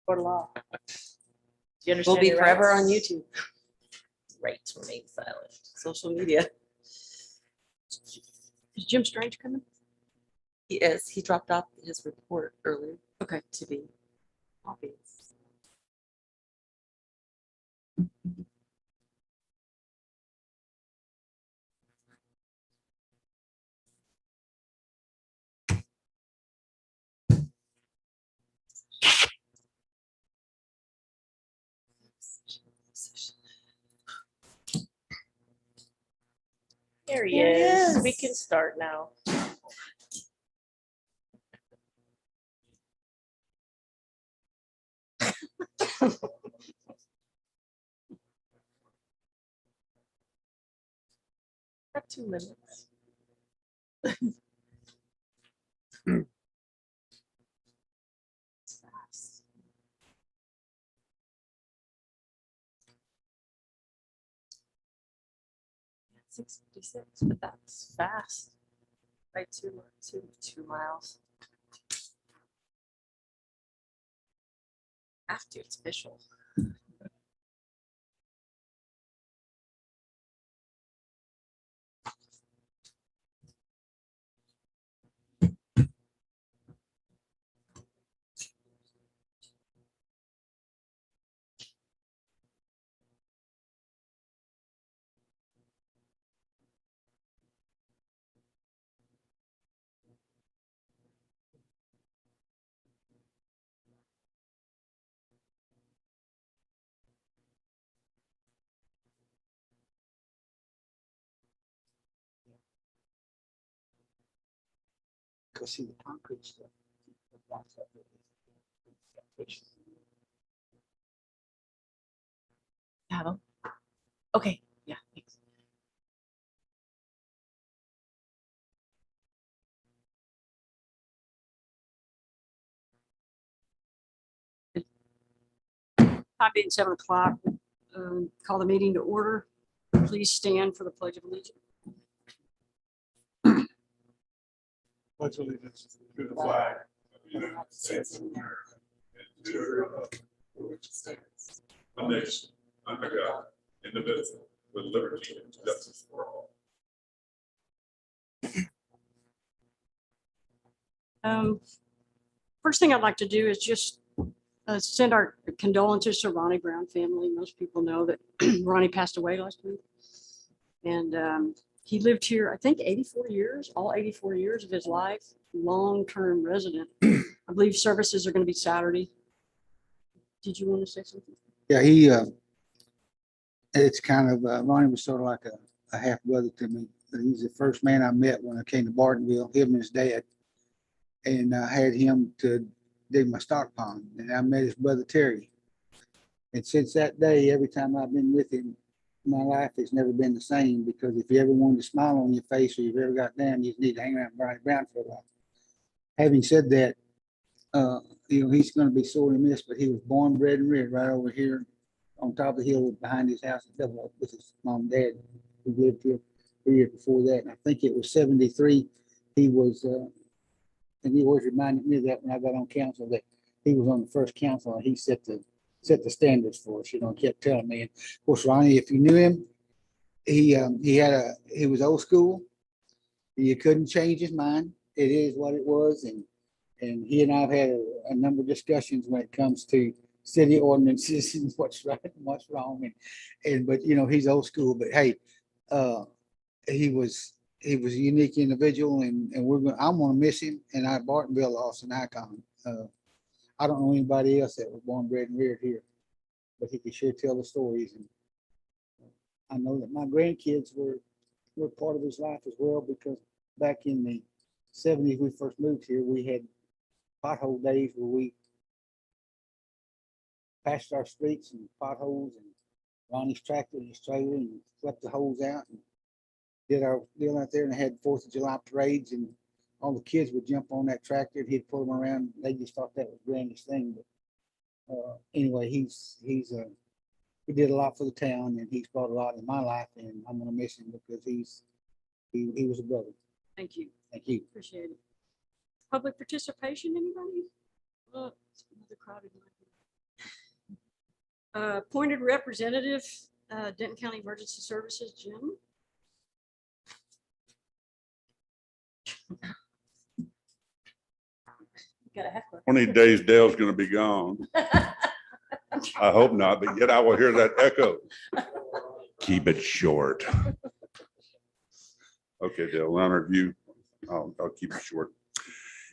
Or law. Do you understand? We'll be your forever on rights? YouTube, Rights remain silent. social media. Is Jim Strange coming? He dropped off his report earlier. Okay. To be obvious. There he There he is. is. We can start now. Have 2 minutes. It's fast. 6:56, but that's fast. By 2 miles. Have to, it's official. Because see the concrete stuff. Have them? Okay, yeah, thanks. Time being 7 o'clock, call the meeting to order. Please stand for the Pledge of Allegiance. Pledge allegiance to the flag of the United States of America and to the republic for which it stands, one nation, under God, indivisible, with liberty and justice for all. First thing I'd like to do is just send our condolences to Ronnie Brown family. Most people know that Ronnie passed away last week. And he lived here, I think, 84 years, all 84 years of his life, long-term resident. I believe services are going to be Saturday. Did you want to say something? Yeah, it's kind of, Ronnie was sort of like a half brother to me. He's the first man I met when I came to Bartonville, him and his dad. And I had him to dig my stock pond, and I met his brother Terry. And since that day, every time I've been with him, my life has never been the same, because if you ever wanted to smile on your face or you've ever got down, you just need to hang around Ronnie Brown for a while. Having said that, he's going to be sorely missed, but he was born, bred, and reared right over here on top of the hill behind his house in Double Oak with his mom and dad, who lived here 3 years before that. And I think it was 73. He was, and he always reminded me of that when I got on council, that he was on the first council and he set the standards for us, kept telling me. And of course, Ronnie, if you knew him, he was old school. You couldn't change his mind. It is what it was. And he and I have had a number of discussions when it comes to city ordinances and what's right and what's wrong. But he's old school, but hey, he was a unique individual, and I'm going to miss him. And Bartonville lost an icon. I don't know anybody else that was born, bred, and reared here, but he could sure tell the stories. And I know that my grandkids were part of his life as well, because back in the 70s, we first moved here, we had pothole days where we patched our streets and potholes, and Ronnie's tractor and his trailer, and swept the holes out and did our deal out there, and had 4th of July parades, and all the kids would jump on that tractor and he'd pull them around. They just thought that was the grandest thing. But anyway, he did a lot for the town, and he's brought a lot in my life, and I'm going to miss him, because he was a brother. Thank you. Thank you. Appreciate it. Public participation, anybody? It's another crowded night. Appointed representative, Denton County Emergency Services, Jim. Got a heckler. One of these days Dale's gonna be gone. I hope not, but yet I will hear that echo. Keep it short. Okay, Dale, in honor of you, I'll keep it short.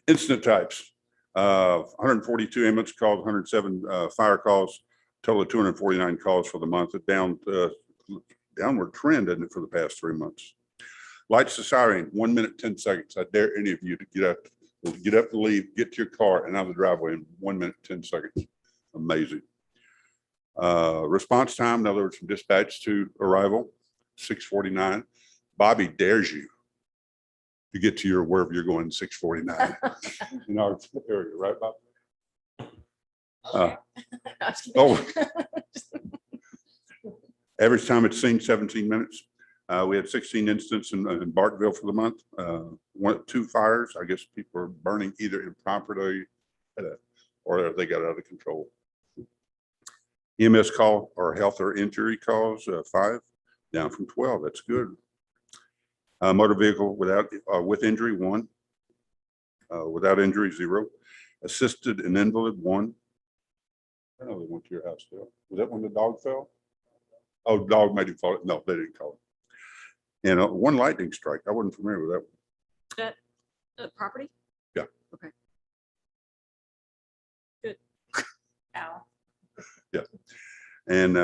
Incident types, 142 ambulance calls, 107 fire calls, total of 249 calls for the month, a downward trend, isn't it, for the past 3 months? Lights to siren, 1 minute, 10 seconds. I dare any of you to get up to leave, get to your car and out of the driveway in 1 minute, 10 seconds. Amazing. Response time, in other words, from dispatch to arrival, 6:49. Bobby dares you to get to your wherever you're going, 6:49 in our area, right, Bob? Oh, average time at scene 17 minutes. We had 16 incidents in Bartonville for the month. 2 fires. I guess people are burning either improperly or they got out of control. EMS call or health or injury calls, 5, down from 12. That's good. Motor vehicle with injury, 1. Without injury, 0. Assisted and invalid, 1. I know they went to your house, Dale. Was that when the dog fell? Oh, dog made him fall. No, they didn't call it. And 1 lightning strike. I wasn't familiar with that. Property? Yeah. Okay. Ow. Yeah. And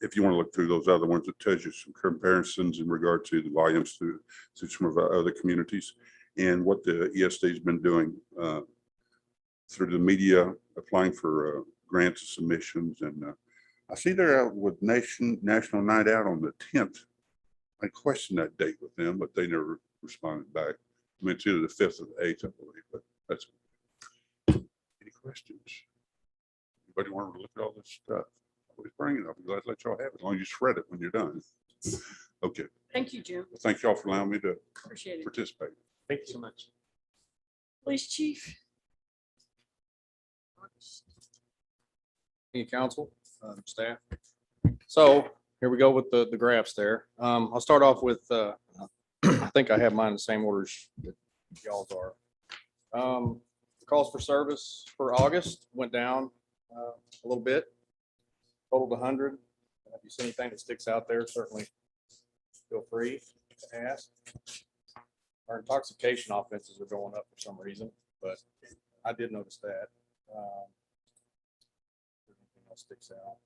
if you want to look through those other ones, it tells you some comparisons in regard to the volumes to some of our other communities and what the ESD has been doing through the media, applying for grants and submissions. And I see they're out with National Night Out on the 10th. I questioned that date with them, but they never responded back. I mean, it's either the 5th or the 8th, I believe, but that's. Any questions? Anybody want to look at all this stuff? Always bring it up. I'm glad to let y'all have it, as long as you shred it when you're done. Okay. Thank you, Jim. Well, thank y'all for allowing me to Appreciate it. participate. Thank you so much. Police chief. Thank you, council, staff. So here we go with the graphs there. I'll start off with, I think I have mine in the same orders that y'all's are. Calls for service for August went down a little bit, totaled 100. If you see anything that sticks out there, certainly feel free to ask. Our intoxication offenses are going up for some reason, but I did notice that. Anything else sticks out?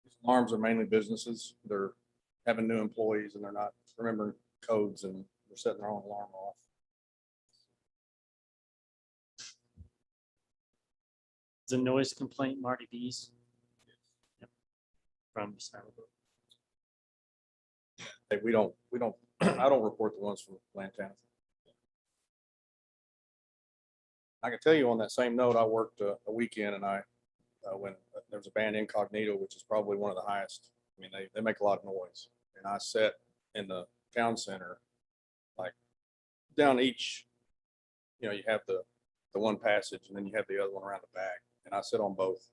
These alarms are mainly businesses. They're having new employees and they're not remembering codes and they're setting their own alarm off. It's a noise complaint, Marty B's. Yep. From Silverwood. Hey, we don't, I don't report the ones from Lantana. I can tell you on that same note, I worked a weekend and when there was a band Incognito, which is probably one of the highest. I mean, they make a lot of noise. And I sat in the town center, like down each, you have the one passage and then you have the other one around the back. And I sit on both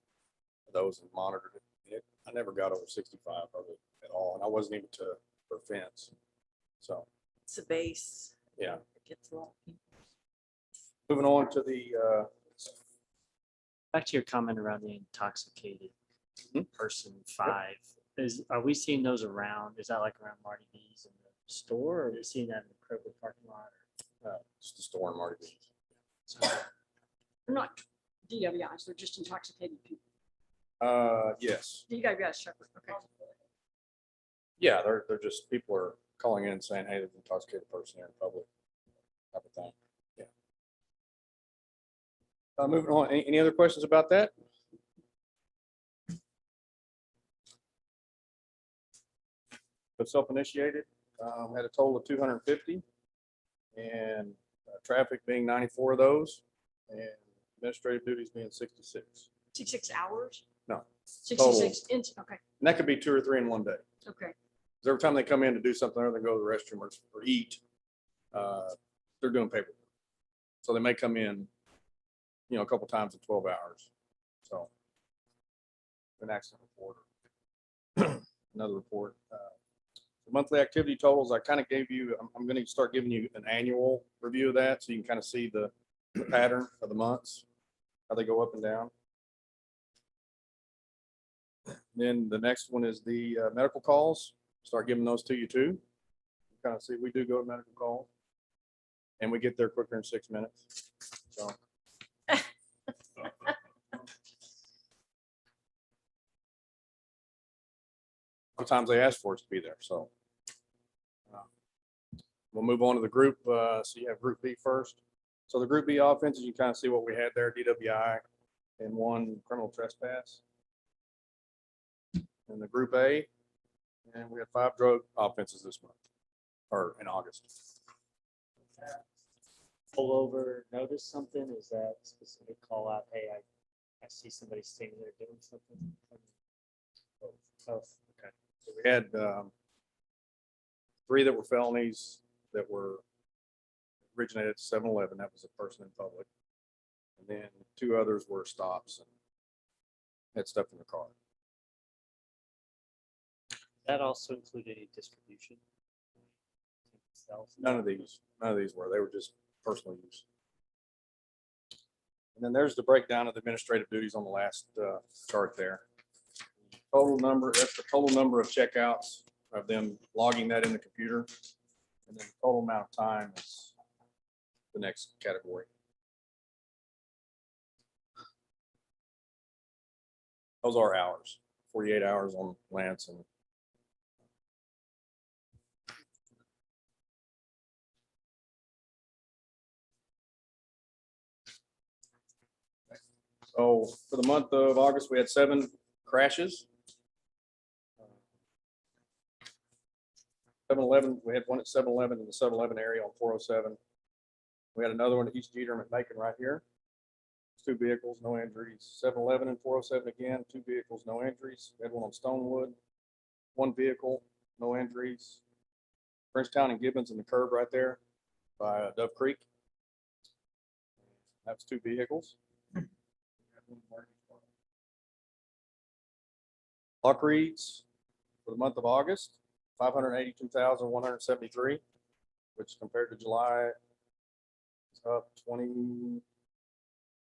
of those and monitored it. I never got over 65 of it at all. And I wasn't even to the fence. So, It's a base. yeah. It gets a lot of people. Moving on to the, Back to your comment around the intoxicated Mhm. person 5. Are we seeing those around? Is that like around Marty B's in the store, or are we seeing that in the Kroger parking lot? just the store in Marty Beach. They're not DWIs, they're just intoxicated people. Yes. DWIs separate, okay. Yeah, they're just, people are calling in saying, hey, there's an intoxicated person here in public, type of thing. Yeah. Moving on, any other questions about that? But self-initiated, had a total of 250 and traffic being 94 of those and administrative duties being 66. 66 hours? No. 66 inch, okay, And that could be 2 or 3 in one day. okay. 'Cause every time they come in to do something other than go to the restroom or eat, they're doing paperwork. So they may come in, a couple times in 12 hours. So an accident report. Another report. The monthly activity totals, I kind of gave you, I'm going to start giving you an annual review of that so you can kind of see the pattern of the months, how they go up and down. Then the next one is the medical calls. Start giving those to you too. Kind of see, we do go to medical calls and we get there quicker in 6 minutes. So. Sometimes they ask for us to be there, so. We'll move on to the group. So you have Group B first. So the Group B offenses, you kind of see what we had there, DWI and 1 criminal trespass. And the Group A, and we had 5 drug offenses this month, or in August. Pull over, notice something? Is that specific call out? Hey, I see somebody standing there doing something. Oh, okay. So we had 3 that were felonies that were originated at 7-Eleven. That was a person in public. And then 2 others were stops and had stuff in the car. That also include any distribution? None of these were. They were just personal use. And then there's the breakdown of the administrative duties on the last chart there. Total number, that's the total number of checkouts of them logging that in the computer. And then the total amount of time is the next category. Those are hours, 48 hours on Lance and so for the month of August, we had 7 crashes. 7-Eleven, we had one at 7-Eleven in the 7-Eleven area on 407. We had another one at East Jeter and Macon right here. 2 vehicles, no injuries. 7-Eleven and 407 again, 2 vehicles, no injuries. We had one on Stonewood, 1 vehicle, no injuries. Frenchtown and Gibbons in the curb right there by Dove Creek. That's 2 vehicles. Lock reads for the month of August, 582,173, which compared to July is up 20.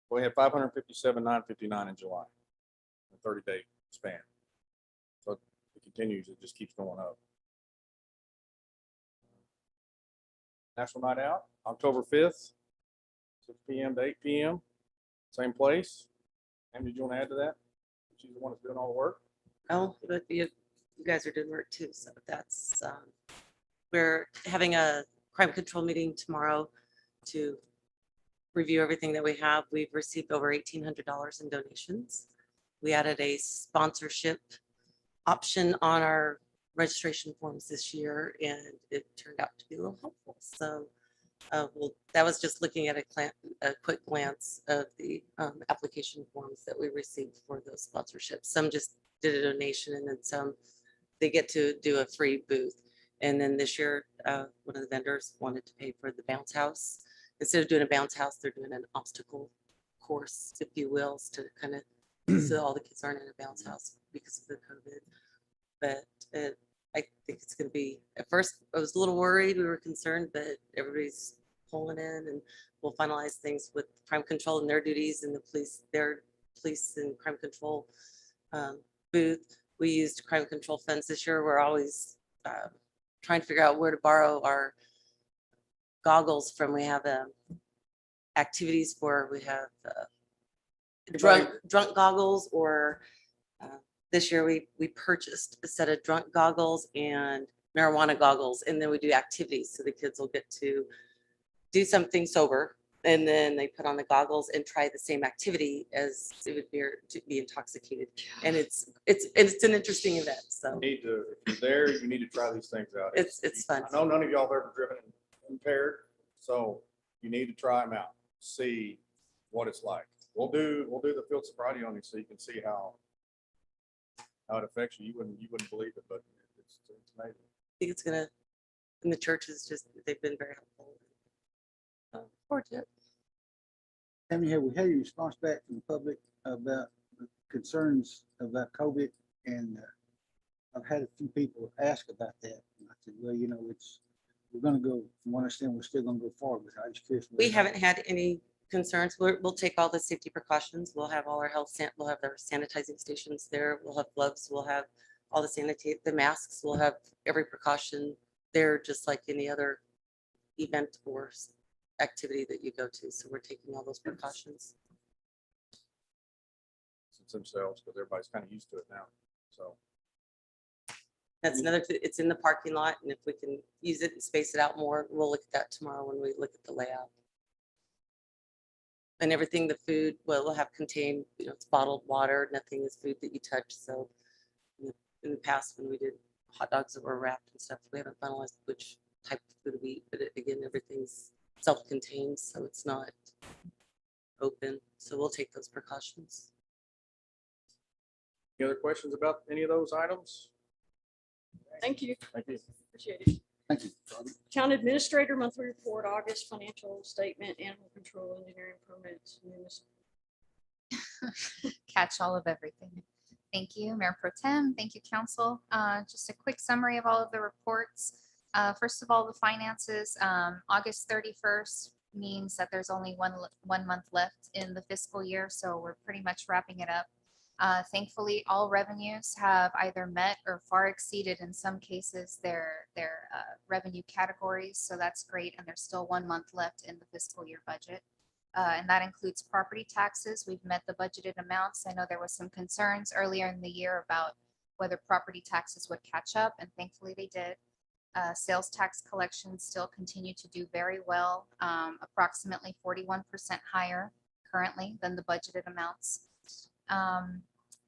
We had 557,959 in July, a 30-day span. So it continues, it just keeps going up. National Night Out, October 5th, 6 p.m. to 8 p.m. Same place. And did you want to add to that? She's the one that's doing all the work. Oh, but you guys are doing work too, so that's, we're having a crime control meeting tomorrow to review everything that we have. We've received over $1,800 in donations. We added a sponsorship option on our registration forms this year, and it turned out to be a little helpful. So well, that was just looking at a quick glance of the application forms that we received for those sponsorships. Some just did a donation, and then some they get to do a free booth. And then this year, one of the vendors wanted to pay for the bounce house. Instead of doing a bounce house, they're doing an obstacle course, if you will, to kind of so all the kids aren't in a bounce house because of the COVID. But I think it's going to be, at first I was a little worried, we were concerned, but everybody's pulling in, and we'll finalize things with crime control and their duties, and the police, their police and crime control booth. We used crime control funds this year. We're always trying to figure out where to borrow our goggles from. We have activities where we have drunk goggles, or this year we purchased a set of drunk goggles and marijuana goggles, and then we do activities so the kids will get to do something sober, and then they put on the goggles and try the same activity as it would be to be intoxicated. And it's an interesting event. So You need to, if you're there, you need to try these things out. it's fun. I know none of y'all have ever driven impaired, so you need to try them out, see what it's like. We'll do the field sobriety on you so you can see how it affects you. You wouldn't believe it, but it's amazing. I think it's gonna, and the churches just, they've been very helpful. Forward to it. Have we had any response back from the public about concerns about COVID, and I've had a few people ask about that. And I said, well, we're gonna go, from what I understand, we're still gonna go forward, but I just curious. We haven't had any concerns. We'll take all the safety precautions. We'll have all our we'll have our sanitizing stations there. We'll have gloves. We'll have all the masks. We'll have every precaution there, just like any other event or activity that you go to. So we're taking all those precautions. It's themselves, because everybody's kind of used to it now. So That's another, it's in the parking lot, and if we can use it and space it out more, we'll look at that tomorrow when we look at the layout. And everything, the food, well, we'll have contained, it's bottled water, nothing is food that you touch, so in the past, when we did hot dogs that were wrapped and stuff, we haven't finalized which type of food we eat, but again, everything's self-contained, so it's not open, so we'll take those precautions. any other questions about any of those items? Thank you. Thank you. Appreciate it. Thank you. Town Administrator Monthly Report, August Financial Statement, Animal Control, Engineering Permits. Catch all of everything. Thank you, Mayor Pro Tem. Thank you, Council. Just a quick summary of all of the reports. First of all, the finances, August 31st means that there's only one month left in the fiscal year, so we're pretty much wrapping it up. Thankfully, all revenues have either met or far exceeded, in some cases, their revenue categories, so that's great, and there's still 1 month left in the fiscal year budget. And that includes property taxes. We've met the budgeted amounts. I know there was some concerns earlier in the year about whether property taxes would catch up, and thankfully they did. Sales tax collections still continue to do very well, approximately 41% higher currently than the budgeted amounts.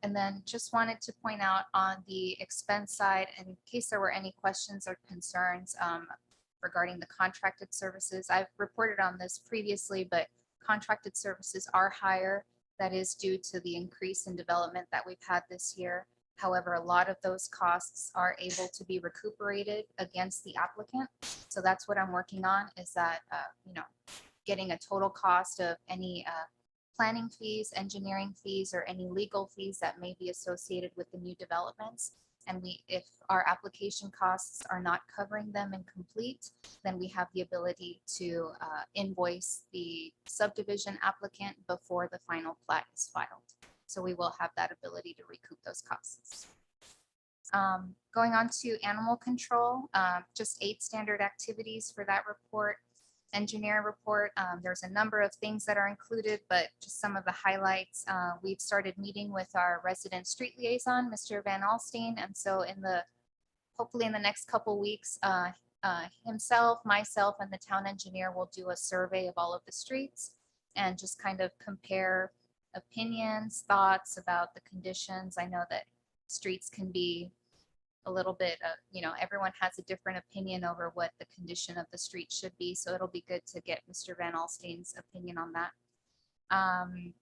And then just wanted to point out on the expense side, in case there were any questions or concerns regarding the contracted services. I've reported on this previously, but contracted services are higher. That is due to the increase in development that we've had this year. However, a lot of those costs are able to be recuperated against the applicant. So that's what I'm working on, is that, getting a total cost of any planning fees, engineering fees, or any legal fees that may be associated with the new developments. And if our application costs are not covering them in complete, then we have the ability to invoice the subdivision applicant before the final plat is filed. So we will have that ability to recoup those costs. Going on to animal control, just 8 standard activities for that report. Engineer report, there's a number of things that are included, but just some of the highlights. We've started meeting with our resident street liaison, Mr. Van Alstine, and so hopefully in the next couple weeks, himself, myself, and the town engineer will do a survey of all of the streets and just kind of compare opinions, thoughts about the conditions. I know that streets can be a little bit, everyone has a different opinion over what the condition of the street should be. So it'll be good to get Mr. Van Alstine's opinion on that.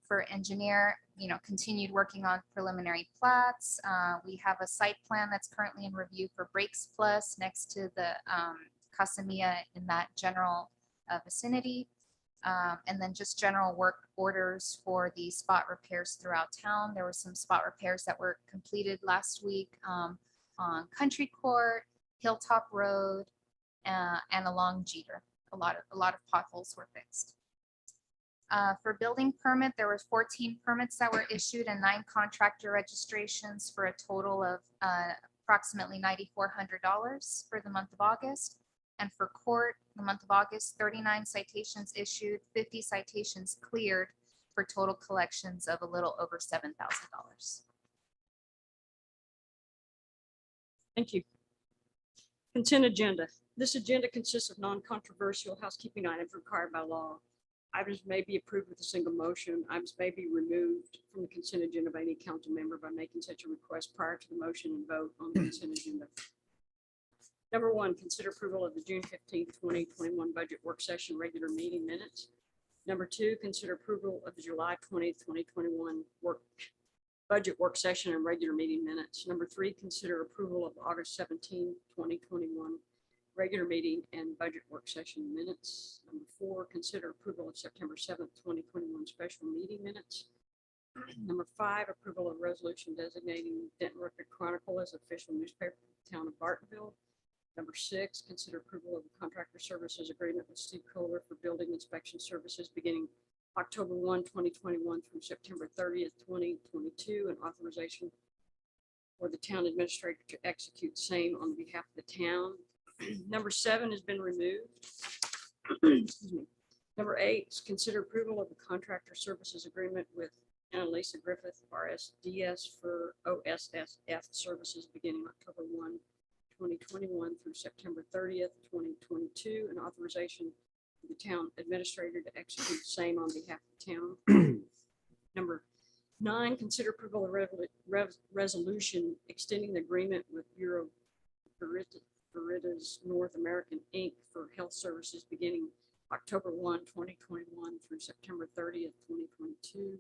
For engineer, continued working on preliminary plats. We have a site plan that's currently in review for Breaks Plus next to the Casamia in that general vicinity. And then just general work orders for the spot repairs throughout town. There were some spot repairs that were completed last week on Country Court, Hilltop Road, and along Jeter. A lot of potholes were fixed. For building permit, there were 14 permits that were issued and 9 contractor registrations for a total of approximately $9,400 for the month of August. And for court, the month of August, 39 citations issued, 50 citations cleared, for total collections of a little over $7,000. Thank you. Consent agenda. This agenda consists of non-controversial housekeeping items required by law. Items may be approved with a single motion. Items may be removed from the consent agenda by any council member by making such a request prior to the motion and vote on the consent agenda. Number 1, consider approval of the June 15th, 2021 budget work session regular meeting minutes. Number 2, consider approval of the July 20th, 2021 budget work session and regular meeting minutes. Number 3, consider approval of August 17, 2021 regular meeting and budget work session minutes. Number 4, consider approval of September 7th, 2021 special meeting minutes. Number 5, approval of resolution designating Denton Record Chronicle as official newspaper for the town of Bartonville. Number 6, consider approval of the contractor services agreement with Steve Kohler for building inspection services beginning October 1, 2021 through September 30th, 2022, and authorization for the town administrator to execute same on behalf of the town. Number 7 has been removed. Excuse me. Number 8 is consider approval of the contractor services agreement with Annalisa Griffith, RSDS, for OSSF services beginning October 1, 2021 through September 30th, 2022, and authorization for the town administrator to execute same on behalf of the town. Number 9, consider approval of resolution extending the agreement with Bureau Veritas North American, Inc. for health services beginning October 1, 2021 through September 30th, 2022.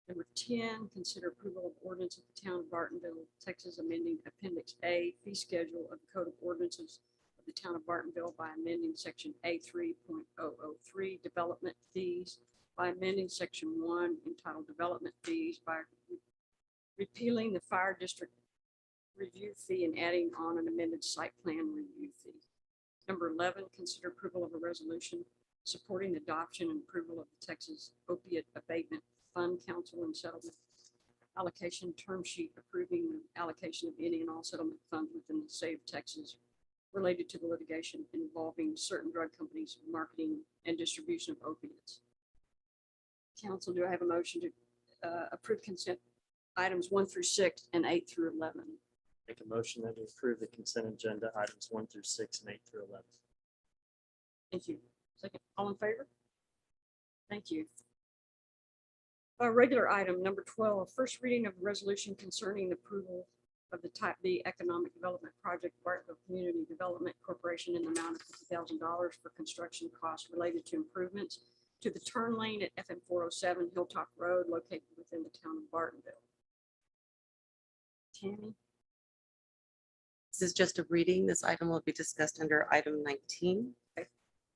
Number 10, consider approval of ordinance of the town of Bartonville, Texas, amending Appendix A fee schedule of the Code of Ordinances of the town of Bartonville by amending Section A3.003 development fees, by amending Section 1 entitled Development Fees, by repealing the fire district review fee and adding on an amended site plan review fee. Number 11, consider approval of a resolution supporting the adoption and approval of the Texas Opiate Abatement Fund Council and Settlement Allocation Term Sheet approving the allocation of any and all settlement funds within the state of Texas related to the litigation involving certain drug companies' marketing and distribution of opiates. Council, do I have a motion to approve consent items 1 through 6 and 8 through 11? Make a motion that we approve the consent agenda items 1 through 6 and 8 through 11. Thank you. Second, all in favor? Thank you. Regular item number 12, first reading of a resolution concerning approval of the Type B Economic Development Project, Bartonville Community Development Corporation, in the amount of $50,000 for construction costs related to improvements to the turn lane at FM 407 Hilltop Road located within the town of Bartonville. Tammy? This is just a reading. This item will be discussed under item 19. Okay.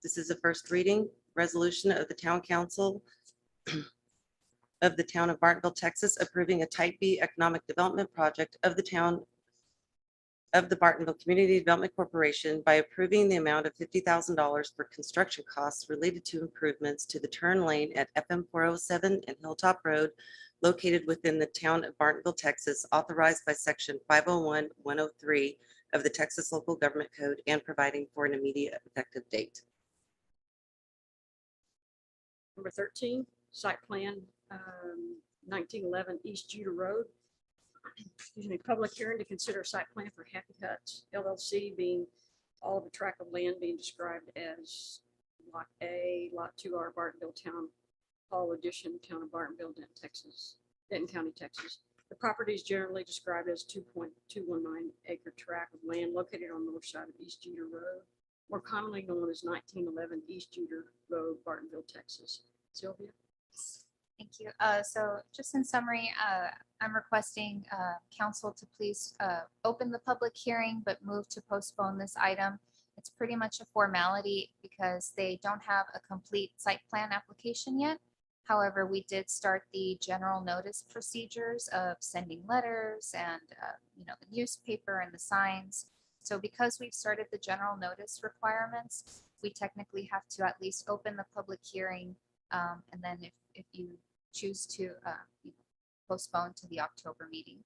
This is a first reading resolution of the town council of the town of Bartonville, Texas, approving a Type B economic development project of the town of the Bartonville Community Development Corporation by approving the amount of $50,000 for construction costs related to improvements to the turn lane at FM 407 and Hilltop Road located within the town of Bartonville, Texas, authorized by section 501-103 of the Texas Local Government Code and providing for an immediate effective date. Number 13, site plan 1911 East Judah Road. Excuse me, public hearing to consider site plan for Happy Huts LLC, being all of the tract of land being described as Lot A, Lot 2R, Bartonville Town Hall Addition, Town of Bartonville, Denton County, Texas. The property is generally described as 2.219 acre tract of land located on the north side of East Judah Road, more commonly known as 1911 East Judah Road, Bartonville, Texas. Sylvia? Thank you. So just in summary, I'm requesting council to please open the public hearing, but move to postpone this item. It's pretty much a formality because they don't have a complete site plan application yet. However, we did start the general notice procedures of sending letters and the newspaper and the signs. So because we've started the general notice requirements, we technically have to at least open the public hearing. And then if you choose to postpone to the October meeting.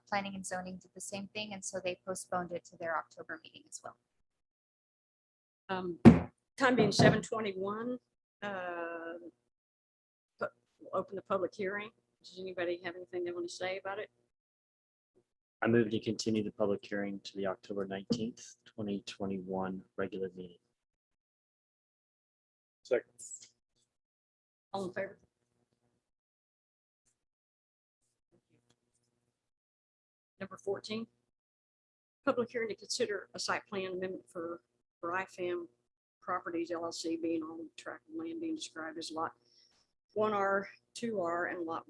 Planning and zoning did the same thing, and so they postponed it to their October meeting as well. Time being 7:21. We'll open the public hearing. Does anybody have anything they want to say about it? I move to continue the public hearing to the October 19th, 2021 regular meeting. Second. All in favor? Number 14, public hearing to consider a site plan amendment for IFAM Properties LLC, being all the tract of land being described as lot 1R, 2R, and lot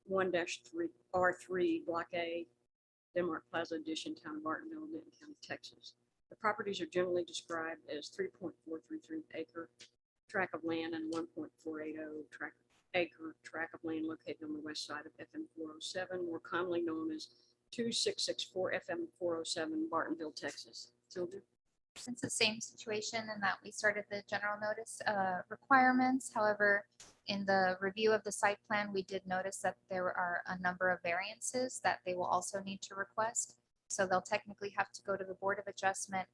1-3R3, Block A, Denmark Plaza Addition, Town of Bartonville, Denton County, Texas. The properties are generally described as 3.433 acre tract of land and 1.480 acre tract of land located on the west side of FM 407, more commonly known as 2664 FM 407, Bartonville, Texas. Sylvia? It's the same situation in that we started the general notice requirements. However, in the review of the site plan, we did notice that there are a number of variances that they will also need to request. So they'll technically have to go to the Board of Adjustment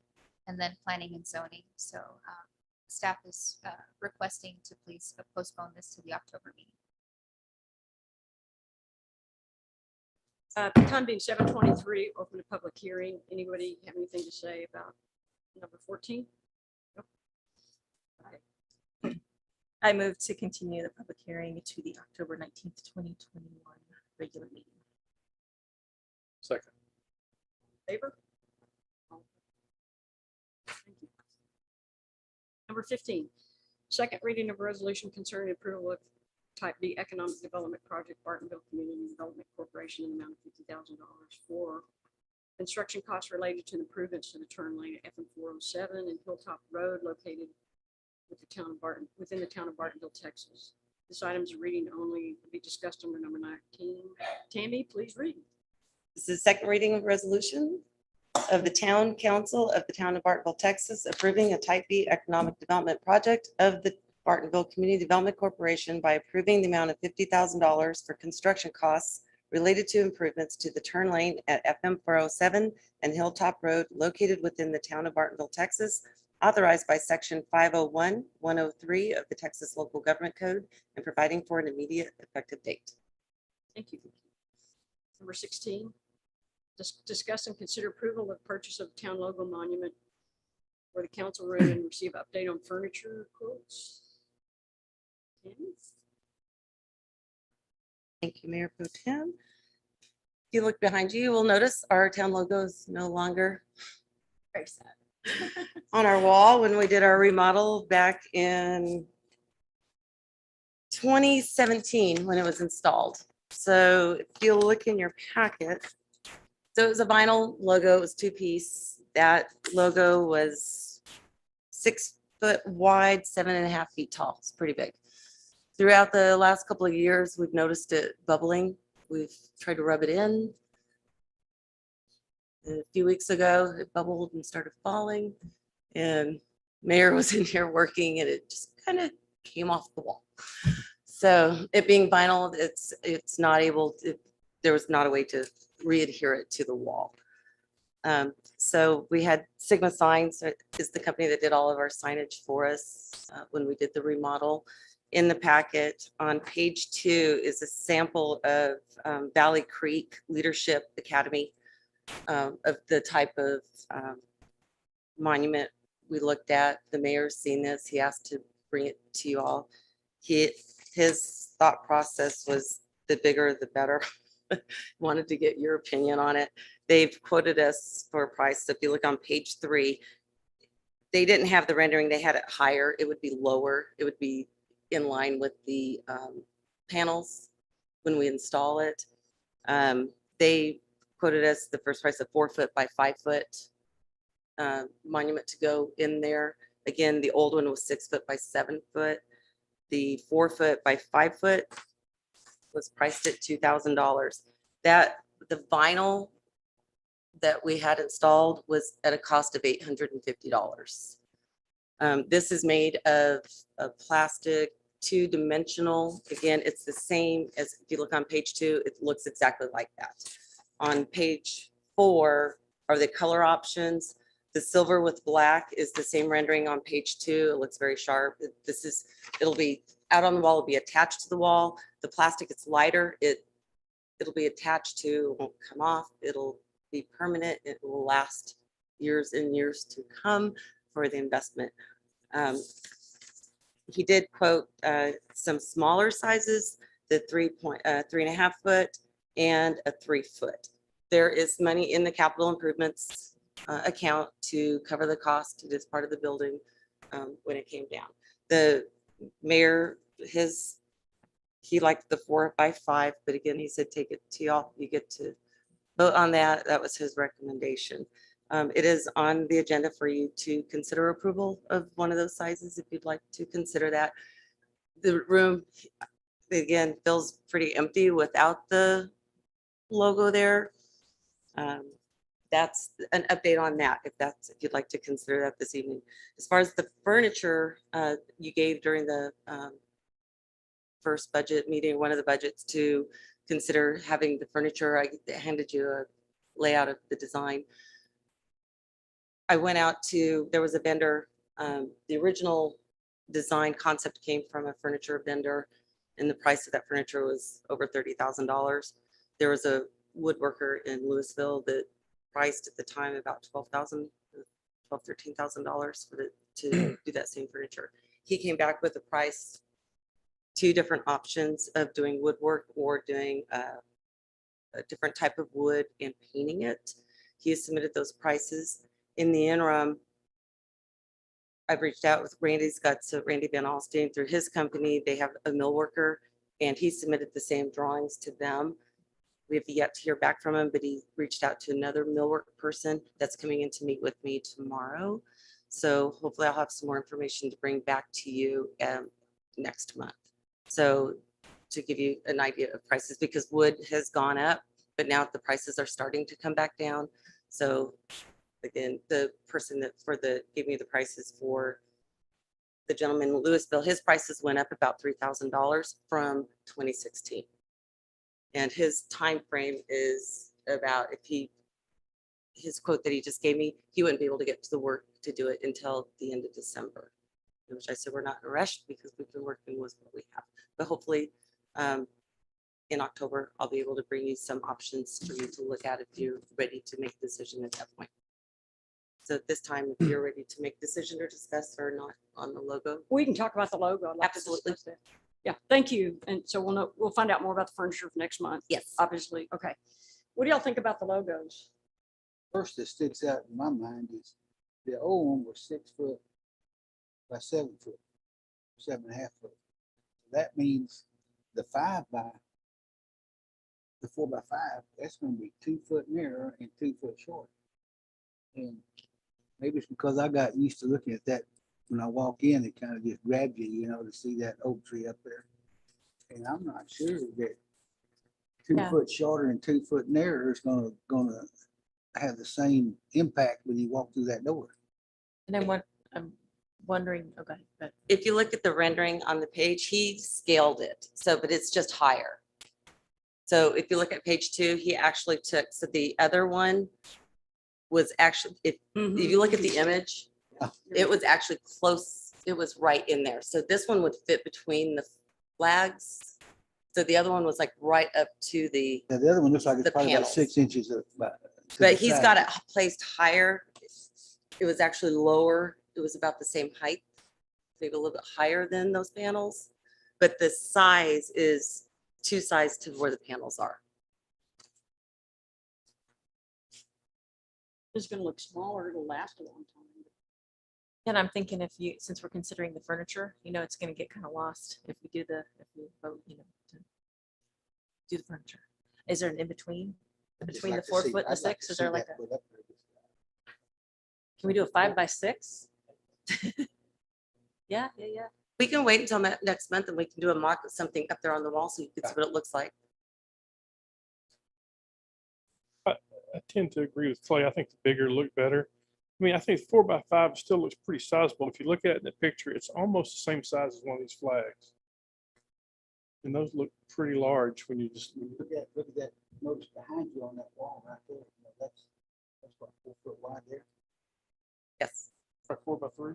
and then Planning and Zoning. So staff is requesting to please postpone this to the October meeting. Time being 7:23, open a public hearing. Anybody have anything to say about number 14? Nope. All right. I move to continue the public hearing to the October 19th, 2021 regular meeting. Second. Favor? Thank you. Number 15, second reading of a resolution concerning approval of type B economic development project, Bartonville Community Development Corporation, in the amount of $50,000 for construction costs related to the improvements to the turn lane at FM 407 and Hilltop Road located with the town of within the town of Bartonville, Texas. This item is a reading only, to be discussed under number 19. Tammy, please read. This is second reading of resolution of the Town Council of the Town of Bartonville, Texas, approving a Type B economic development project of the Bartonville Community Development Corporation by approving the amount of $50,000 for construction costs related to improvements to the turn lane at FM 407 and Hilltop Road located within the town of Bartonville, Texas, authorized by section 501(103) of the Texas Local Government Code and providing for an immediate effective date. Thank you. Number 16, discuss and consider approval of purchase of town logo monument for the council room and receive update on furniture quotes. Tammy? Thank you, Mayor Pro Tem. If you look behind you, you will notice our town logo is no longer Very sad. on our wall when we did our remodel back in 2017 when it was installed. So if you look in your packet, so it was a vinyl logo, it was two-piece. That logo was 6 foot wide, 7.5 feet tall. It's pretty big. Throughout the last couple of years, we've noticed it bubbling. We've tried to rub it in. A few weeks ago, it bubbled and started falling. And Mayor was in here working and it just kind of came off the wall. So it being vinyl, it's not able to, there was not a way to re-adhere it to the wall. So we had Sigma Signs is the company that did all of our signage for us when we did the remodel. In the packet on page 2 is a sample of Valley Creek Leadership Academy of the type of monument we looked at. The mayor's seen this. He asked to bring it to you all. His thought process was the bigger, the better. Wanted to get your opinion on it. They've quoted us for a price. So if you look on page 3, they didn't have the rendering. They had it higher. It would be lower. It would be in line with the panels when we install it. They quoted us the first price of 4 foot by 5 foot monument to go in there. Again, the old one was 6 foot by 7 foot. The 4 foot by 5 foot was priced at $2,000. That the vinyl that we had installed was at a cost of $850. This is made of plastic, 2-dimensional. Again, it's the same as if you look on page 2, it looks exactly like that. On page 4 are the color options. The silver with black is the same rendering on page 2. It looks very sharp. It'll be out on the wall, it'll be attached to the wall. The plastic, it's lighter. It'll be attached to, won't come off. It'll be permanent. It will last years and years to come for the investment. He did quote some smaller sizes, the 3.5 foot and a 3 foot. There is money in the capital improvements account to cover the cost. It is part of the building when it came down. The mayor, he liked the 4 by 5, but again, he said, take it to y'all. You get to vote on that. That was his recommendation. It is on the agenda for you to consider approval of one of those sizes if you'd like to consider that. The room, again, feels pretty empty without the logo there. That's an update on that, if you'd like to consider that this evening. As far as the furniture you gave during the first budget meeting, one of the budgets, to consider having the furniture, I handed you a layout of the design. I went out to, there was a vendor, the original design concept came from a furniture vendor, and the price of that furniture was over $30,000. There was a woodworker in Louisville that priced at the time about $13,000 to do that same furniture. He came back with a price, 2 different options of doing woodwork or doing a different type of wood and painting it. He has submitted those prices. In the interim, I've reached out with Randy's got, so Randy Van Alstyne, through his company, they have a mill worker, and he submitted the same drawings to them. We have yet to hear back from him, but he reached out to another millwork person that's coming in to meet with me tomorrow. So hopefully I'll have some more information to bring back to you next month. So to give you an idea of prices, because wood has gone up, but now the prices are starting to come back down. So again, the person that gave me the prices for the gentleman in Louisville, his prices went up about $3,000 from 2016. And his time frame is about, his quote that he just gave me, he wouldn't be able to get to the work to do it until the end of December. Which I said, we're not in a rush because we've been working with what we have. But hopefully in October, I'll be able to bring you some options for you to look at if you're ready to make a decision at that point. So at this time, if you're ready to make a decision or discuss or not on the logo. We can talk about the logo. I'd like to Absolutely. discuss that. Yeah, thank you. And so we'll find out more about the furniture for next month. Yes. Obviously. Okay. What do y'all think about the logos? First that sticks out in my mind is the old one was 6 foot by 7 foot, 7.5 foot. That means the 4 by 5, that's gonna be 2 foot narrower and 2 foot short. And maybe it's because I got used to looking at that when I walk in, it kind of just grabs you, you know, to see that oak tree up there. And I'm not sure that 2 Yeah. foot shorter and 2 foot narrower is gonna have the same impact when you walk through that door. And then what I'm wondering, okay, but If you look at the rendering on the page, he scaled it. So, but it's just higher. So if you look at page 2, he actually took, so the other one was actually, if you look at the image, it was actually close. It was right in there. So this one would fit between the flags. So the other one was like right up to the, Now, the other one looks like it's The probably about panels. 6 inches to but the he's side. got it placed higher. It was actually lower. It was about the same height, maybe a little bit higher than those panels. But the size is 2 sides to where the panels are. It's gonna look smaller. It'll last a long time. and I'm thinking since we're considering the furniture, it's gonna get kind of lost if we vote, to do the furniture. Is there an in-between I'd just between the like to 4 see- foot and the I'd like 6? to Is there see like that a, put up there. can we do a 5 by 6? Yeah. We can wait until next month and we can do a mock of something up there on the wall so you can see what it looks like. I tend to agree with Clay. I think the bigger look better. I mean, I think 4 by 5 still looks pretty sizable. If you look at it in the picture, it's almost the same size as one of these flags. And those look pretty large when you just, Look at that, notice behind you on that wall right there. You know, that's what, 4 foot wide there. Yes. like 4 by 3.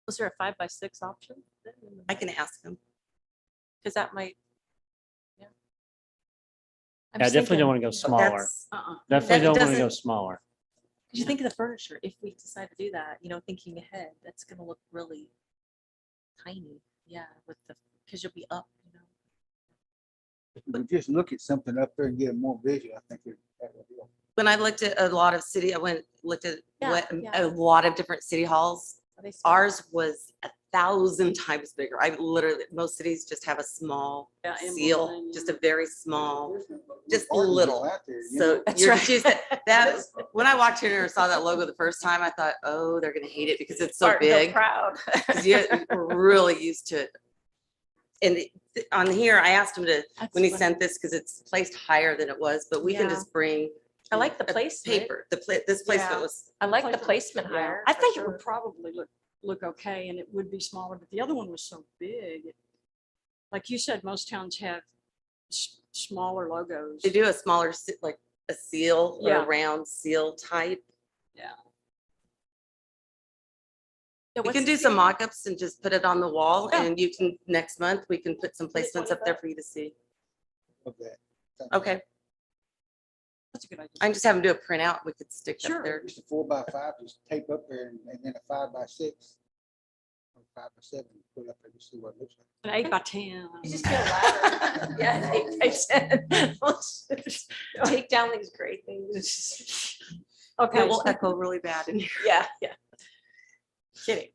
Was there a 5 by 6 option? I can ask him. Because that might, yeah. I'm I just definitely don't thinking, want to go smaller. That's, Definitely that don't want to go doesn't- smaller. Because you think of the furniture, if we decide to do that, thinking ahead, that's gonna look really tiny. Yeah, because you'll be up, If we just look at something up there and get a more visual, I think that would be. when I looked at a lot of looked at Yeah, a yeah. lot of different city halls. Are they small? Ours was 1,000 times bigger. I literally, most cities just have a small Yeah, emblem seal, and, just yeah. a very small. Just Bartonville little. out there, you So know? That's you're right. just, that, when I walked in here and saw that logo the first time, I thought, oh, they're gonna hate it because it's so Bartonville big. Proud. 'Cause we're really used to it. And on here, I asked him to, That's when he fun. sent this, because it's placed higher than it was, but we can Yeah. just bring. I like the a placement. Paper, this placement Yeah. was, I like the Placement. placement Yeah, higher. I for think it sure. would probably look okay and it would be smaller, but the other one was so big. Like you said, most towns have smaller logos. they do a smaller, like a seal or Yeah. a round seal type. Yeah. Yeah, We what's can the do some scale? mock-ups and just put it on the wall Yeah. and you can, next month, we can put some Which one placements is up there that? for you to see. Okay. Okay, That's a good idea. I can just have them do a printout. We could stick Sure. up there. Just a 4x5, just tape up there and then a 5x6. Or 5x7, put up there to see what it looks like. An 8x10. You just get a ladder. Yeah, an 8x10. Let's just take down these great things. Okay. It will echo really bad in here. Yeah, yeah. Kidding.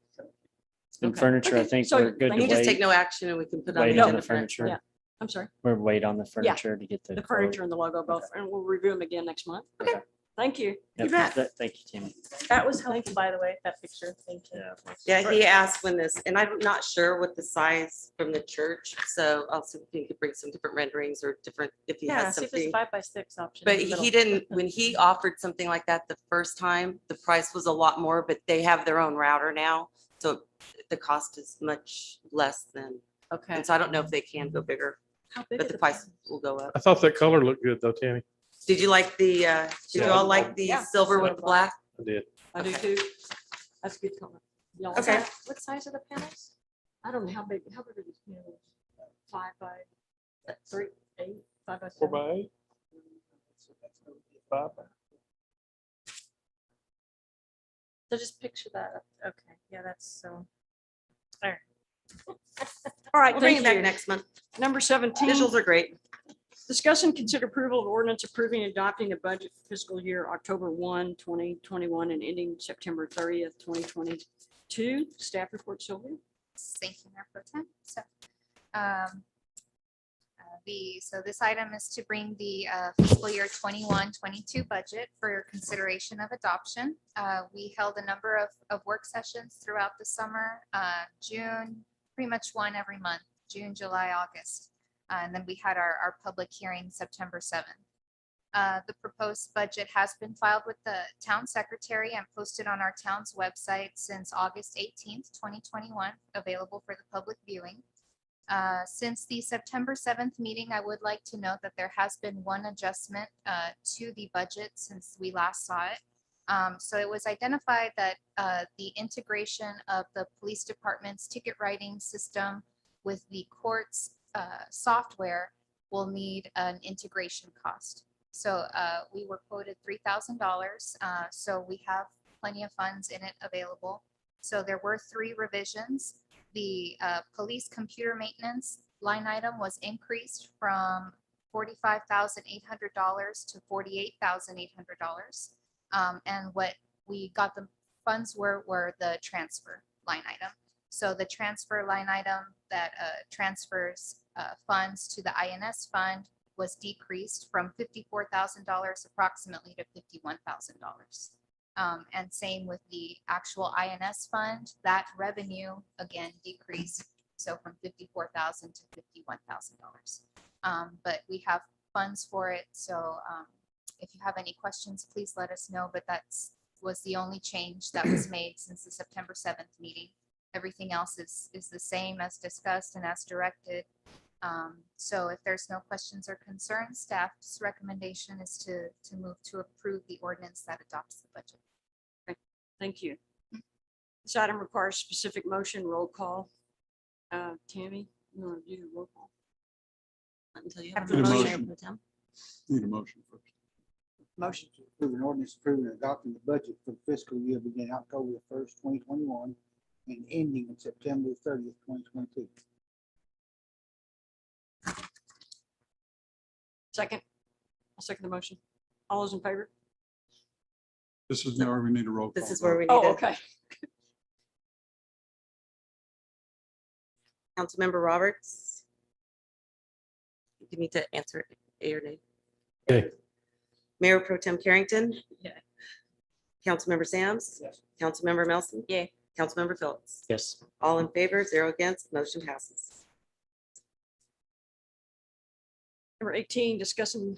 And Okay. furniture, I Okay. think So we're good You to can just take wait, no action and we can put it on wait the on agenda the for next furniture. month. I'm sorry, We're wait on the furniture to get the. the quote. furniture and the logo both, and we'll review them again next month. Okay. Thank you. Yep, bet. Thank you, Tammy. That was helpful, by the way, that picture. Thank you. Yeah, he asked when this, and I'm not sure what the size from the church, so I'll see if he could bring some different renderings or different, if he Yeah, has see if there's a something. 5x6 option. But in the middle. he didn't, when he offered something like that the first time, the price was a lot more, but they have their own router now. So the cost is much less than, Okay. and so I don't know if they can go bigger, How big but are the the price panels? will go up. I thought that color looked good though, Tammy. Did you like the, did you all like the Yeah. silver with the black? I did. I do Okay. too. That's good color. Y'all- Okay. What size are the panels? I don't know how big are these panels? 5 by 3, 8, 5 by 4 7. by 8, 5 by. So just picture that. Okay, yeah, that's so. There. All right, We'll bring thank it back you. next month. Number 17. Visuals are great. Discuss and consider approval of ordinance approving and adopting the budget for fiscal year October 1, 2021 and ending September 30th, 2022. Staff report, Sylvia. Thank you, Mayor Pro Tem. So this item is to bring the fiscal year 21-22 budget for your consideration of adoption. We held a number of work sessions throughout the summer, June, pretty much one every month, June, July, August. And then we had our public hearing September 7th. The proposed budget has been filed with the town secretary and posted on our town's website since August 18th, 2021, available for the public viewing. Since the September 7th meeting, I would like to note that there has been one adjustment to the budget since we last saw it. So it was identified that the integration of the police department's ticket writing system with the court's software will need an integration cost. So we were quoted $3,000. So we have plenty of funds in it available. So there were 3 revisions. The police computer maintenance line item was increased from $45,800 to $48,800. And what we got the funds were the transfer line item. So the transfer line item that transfers funds to the INS fund was decreased from $54,000 approximately to $51,000. And same with the actual INS fund, that revenue again decreased. So from $54,000 to $51,000. But we have funds for it. So if you have any questions, please let us know. But was the only change that was made since the September 7th meeting. Everything else is the same as discussed and as directed. So if there's no questions or concerns, staff's recommendation is to move to approve the ordinance that adopts the budget. Thank you. This item requires specific motion, roll call. Tammy, you want to do the roll call? Not until you Have have a a motion. motion. Pro Tem. Need a motion first. Motion. To approve an ordinance approving and adopting the budget for the fiscal year beginning October 1st, 2021 and ending in September 30th, 2022. Second. I'll second the motion. All those in favor? This is where we need a roll call. This is where we need Oh, it. okay. Councilmember Roberts. You need to answer a or nay. Okay. Mayor Pro Tem Carrington. Yeah. Councilmember Sams. Yes. Councilmember Melson. Yay. Councilmember Phillips. Yes. All in favor, 0 against, motion passes. Number 18, discussing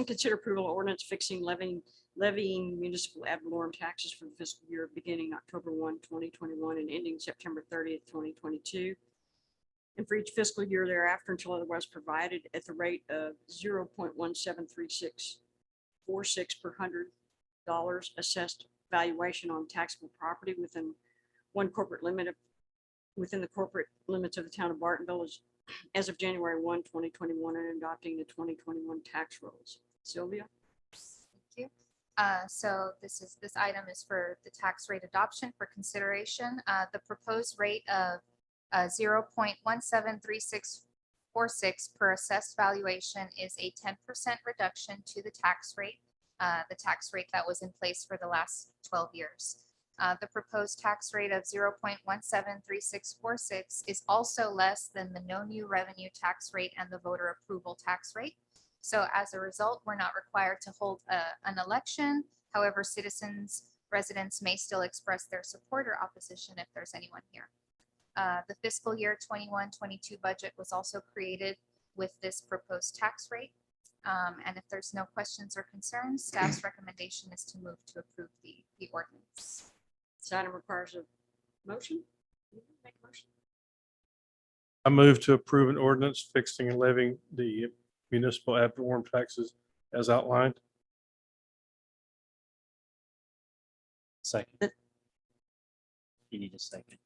consider approval of ordinance fixing levying municipal ad valorem taxes for the fiscal year beginning October 1, 2021 and ending September 30th, 2022. And for each fiscal year thereafter until otherwise provided at the rate of 0.173646 per $100 assessed valuation on taxable property within one corporate limit of within the corporate limits of the town of Bartonville as of January 1, 2021, and adopting the 2021 tax rolls. Sylvia? Thank you. So this item is for the tax rate adoption for consideration. The proposed rate of 0.173646 per assessed valuation is a 10% reduction to the tax rate that was in place for the last 12 years. The proposed tax rate of 0.173646 is also less than the no new revenue tax rate and the voter approval tax rate. So as a result, we're not required to hold an election. However, residents may still express their support or opposition if there's anyone here. The fiscal year 21-22 budget was also created with this proposed tax rate. And if there's no questions or concerns, staff's recommendation is to move to approve the ordinance. This item requires a motion. Make a motion. I move to approve an ordinance fixing and levying the municipal ad valorem taxes as outlined. Second. You need a second.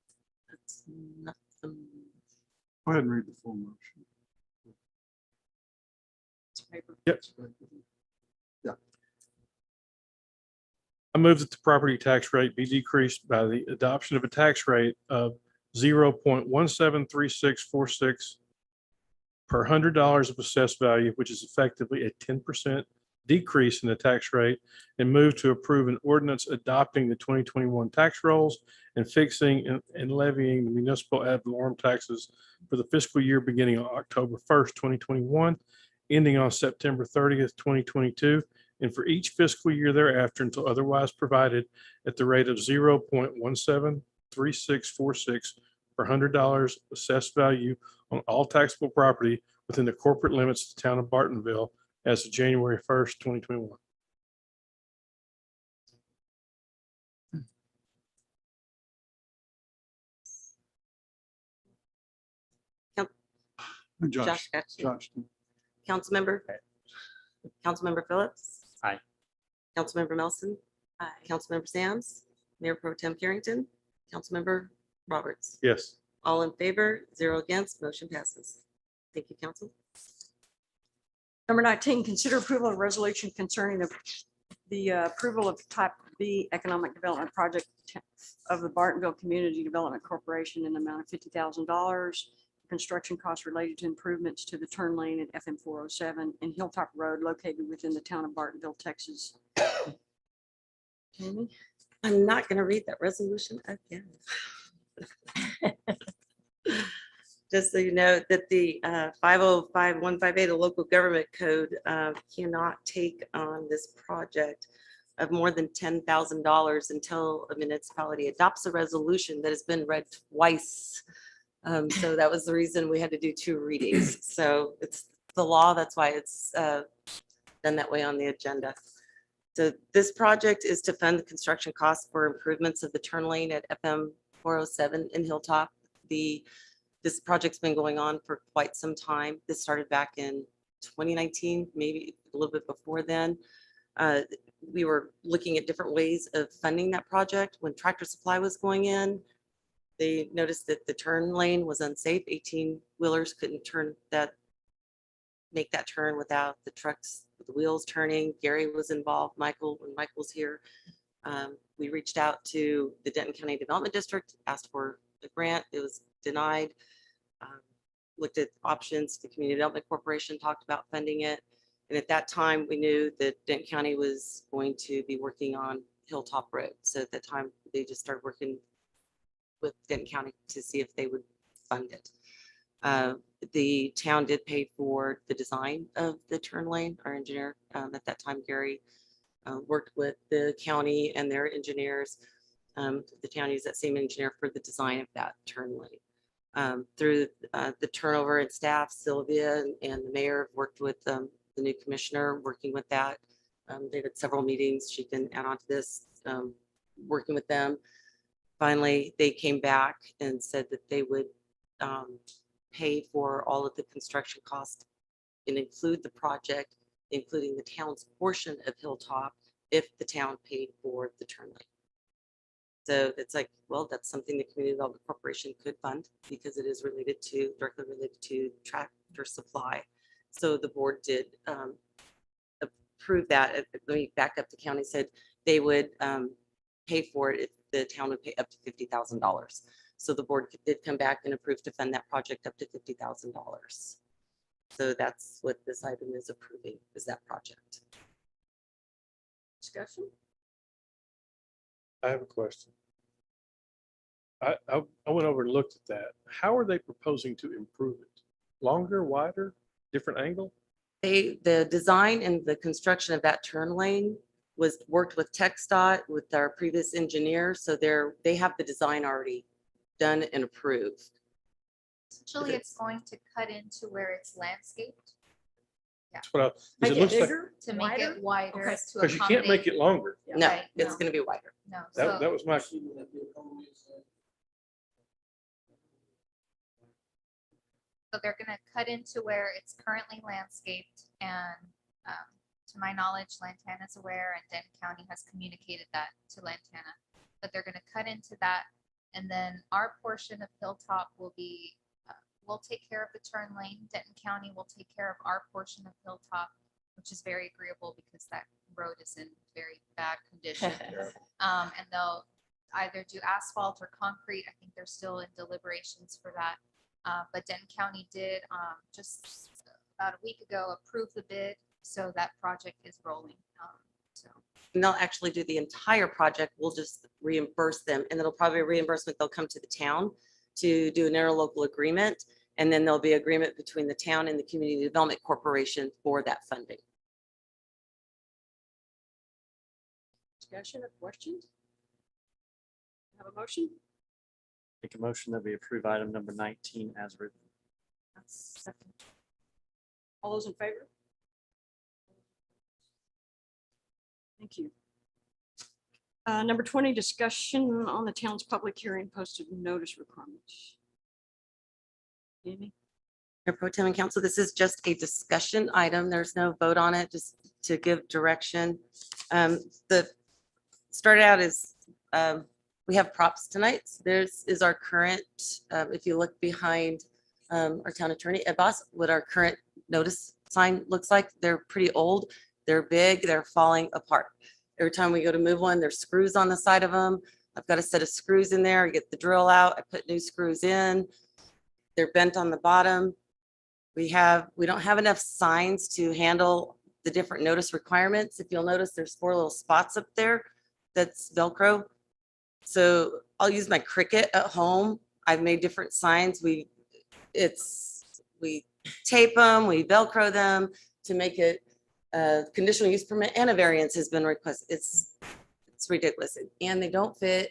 That's not the- Go ahead and read the full motion. It's paper. Yep. I move that the property tax rate be decreased by the adoption of a tax rate of 0.173646 per $100 of assessed value, which is effectively a 10% decrease in the tax rate, and move to approve an ordinance adopting the 2021 tax rolls and fixing and levying the municipal ad valorem taxes for the fiscal year beginning on October 1st, 2021, ending on September 30th, 2022, and for each fiscal year thereafter until otherwise provided at the rate of 0.173646 per $100 assessed value on all taxable property within the corporate limits of the town of Bartonville as of January 1st, 2021. Josh got you. Councilmember Phillips. Aye. Councilmember Melson. Aye. Councilmember Samms. Mayor Pro Tem Carrington. Councilmember Roberts. Yes. All in favor, 0 against, motion passes. Thank you, council. Number 19, consider approval of resolution concerning the approval of type B economic development project of the Bartonville Community Development Corporation in the amount of $50,000. Construction costs related to improvements to the turn lane at FM 407 and Hilltop Road located within the town of Bartonville, Texas. Jamie? I'm not going to read that resolution again. Just so you know that the 505158, the local government code, cannot take on this project of more than $10,000 until a municipality adopts a resolution that has been read twice. So that was the reason we had to do 2 readings. So it's the law. That's why it's done that way on the agenda. So this project is to fund the construction costs for improvements of the turn lane at FM 407 in Hilltop. This project's been going on for quite some time. This started back in 2019, maybe a little bit before then. We were looking at different ways of funding that project. When Tractor Supply was going in, they noticed that the turn lane was unsafe. 18-wheelers couldn't make that turn without the trucks with the wheels turning. Gary was involved. When Michael's here, we reached out to the Denton County Development District, asked for a grant. It was denied. Looked at options. The Community Development Corporation talked about funding it. And at that time, we knew that Denton County was going to be working on Hilltop Road. So at that time, they just started working with Denton County to see if they would fund it. The town did pay for the design of the turn lane. Our engineer at that time, Gary, worked with the county and their engineers. The town used that same engineer for the design of that turn lane. through the turnover in staff, Sylvia and the mayor have worked with the new commissioner, working with that. They've had several meetings. She can add on to this, working with them. Finally, they came back and said that they would pay for all of the construction costs and include the project, including the town's portion of Hilltop, if the town paid for the turn lane. So it's like, well, that's something the Community Development Corporation could fund because it is related to, directly related to tractor supply. So the board did approve that. Let me back up. The county said they would pay for it if the town would pay up to $50,000. So the board did come back and approve to fund that project up to $50,000. So that's what this item is approving, is that project. Discussion? I have a question. I went over and looked at that. How are they proposing to improve it? Longer, wider, different angle? The design and the construction of that turn lane was worked with TxDOT, with our previous engineer. So they have the design already done and approved. Essentially, it's going to cut into where it's landscaped That's what I, 'cause Make it it looks like, bigger? to make Wider? it wider Okay. to because you can't make accommodate. it longer. No, Right, it's no. going to be wider. No, That so was my, they're gonna cut into where it's currently landscaped and, to my knowledge, Lantana's aware and Denton County has communicated that to Lantana. But they're gonna cut into that and then our portion of Hilltop will be, we'll take care of the turn lane. Denton County will take care of our portion of Hilltop, which is very agreeable because that road is in very bad condition. And they'll either do asphalt or concrete. I think they're still in deliberations for that. But Denton County did just about a week ago approve the bid, so that project is rolling. So And they'll actually do the entire project. We'll just reimburse them, and it'll probably a reimbursement. They'll come to the town to do an interlocal agreement, and then there'll be agreement between the town and the Community Development Corporation for that funding. Discussion or questions? Have a motion? Make a motion that we approve item number 19 as written. All those in favor? Thank you. Number 20, discussion on the town's public hearing posted notice requirements. Amy? Mayor Pro Tem and Council, this is just a discussion item. There's no vote on it, just to give direction. The started out is we have props tonight. There's is our current, if you look behind our town attorney, Ed Boss, what our current notice sign looks like. They're pretty old. They're big. They're falling apart. Every time we go to move one, there's screws on the side of them. I've got a set of screws in there. I get the drill out. I put new screws in. They're bent on the bottom. We don't have enough signs to handle the different notice requirements. If you'll notice, there's 4 little spots up there. That's Velcro. So I'll use my Cricut at home. I've made different signs. We tape them, we Velcro them to make it conditional use permit, and a variance has been requested. It's ridiculous. And they don't fit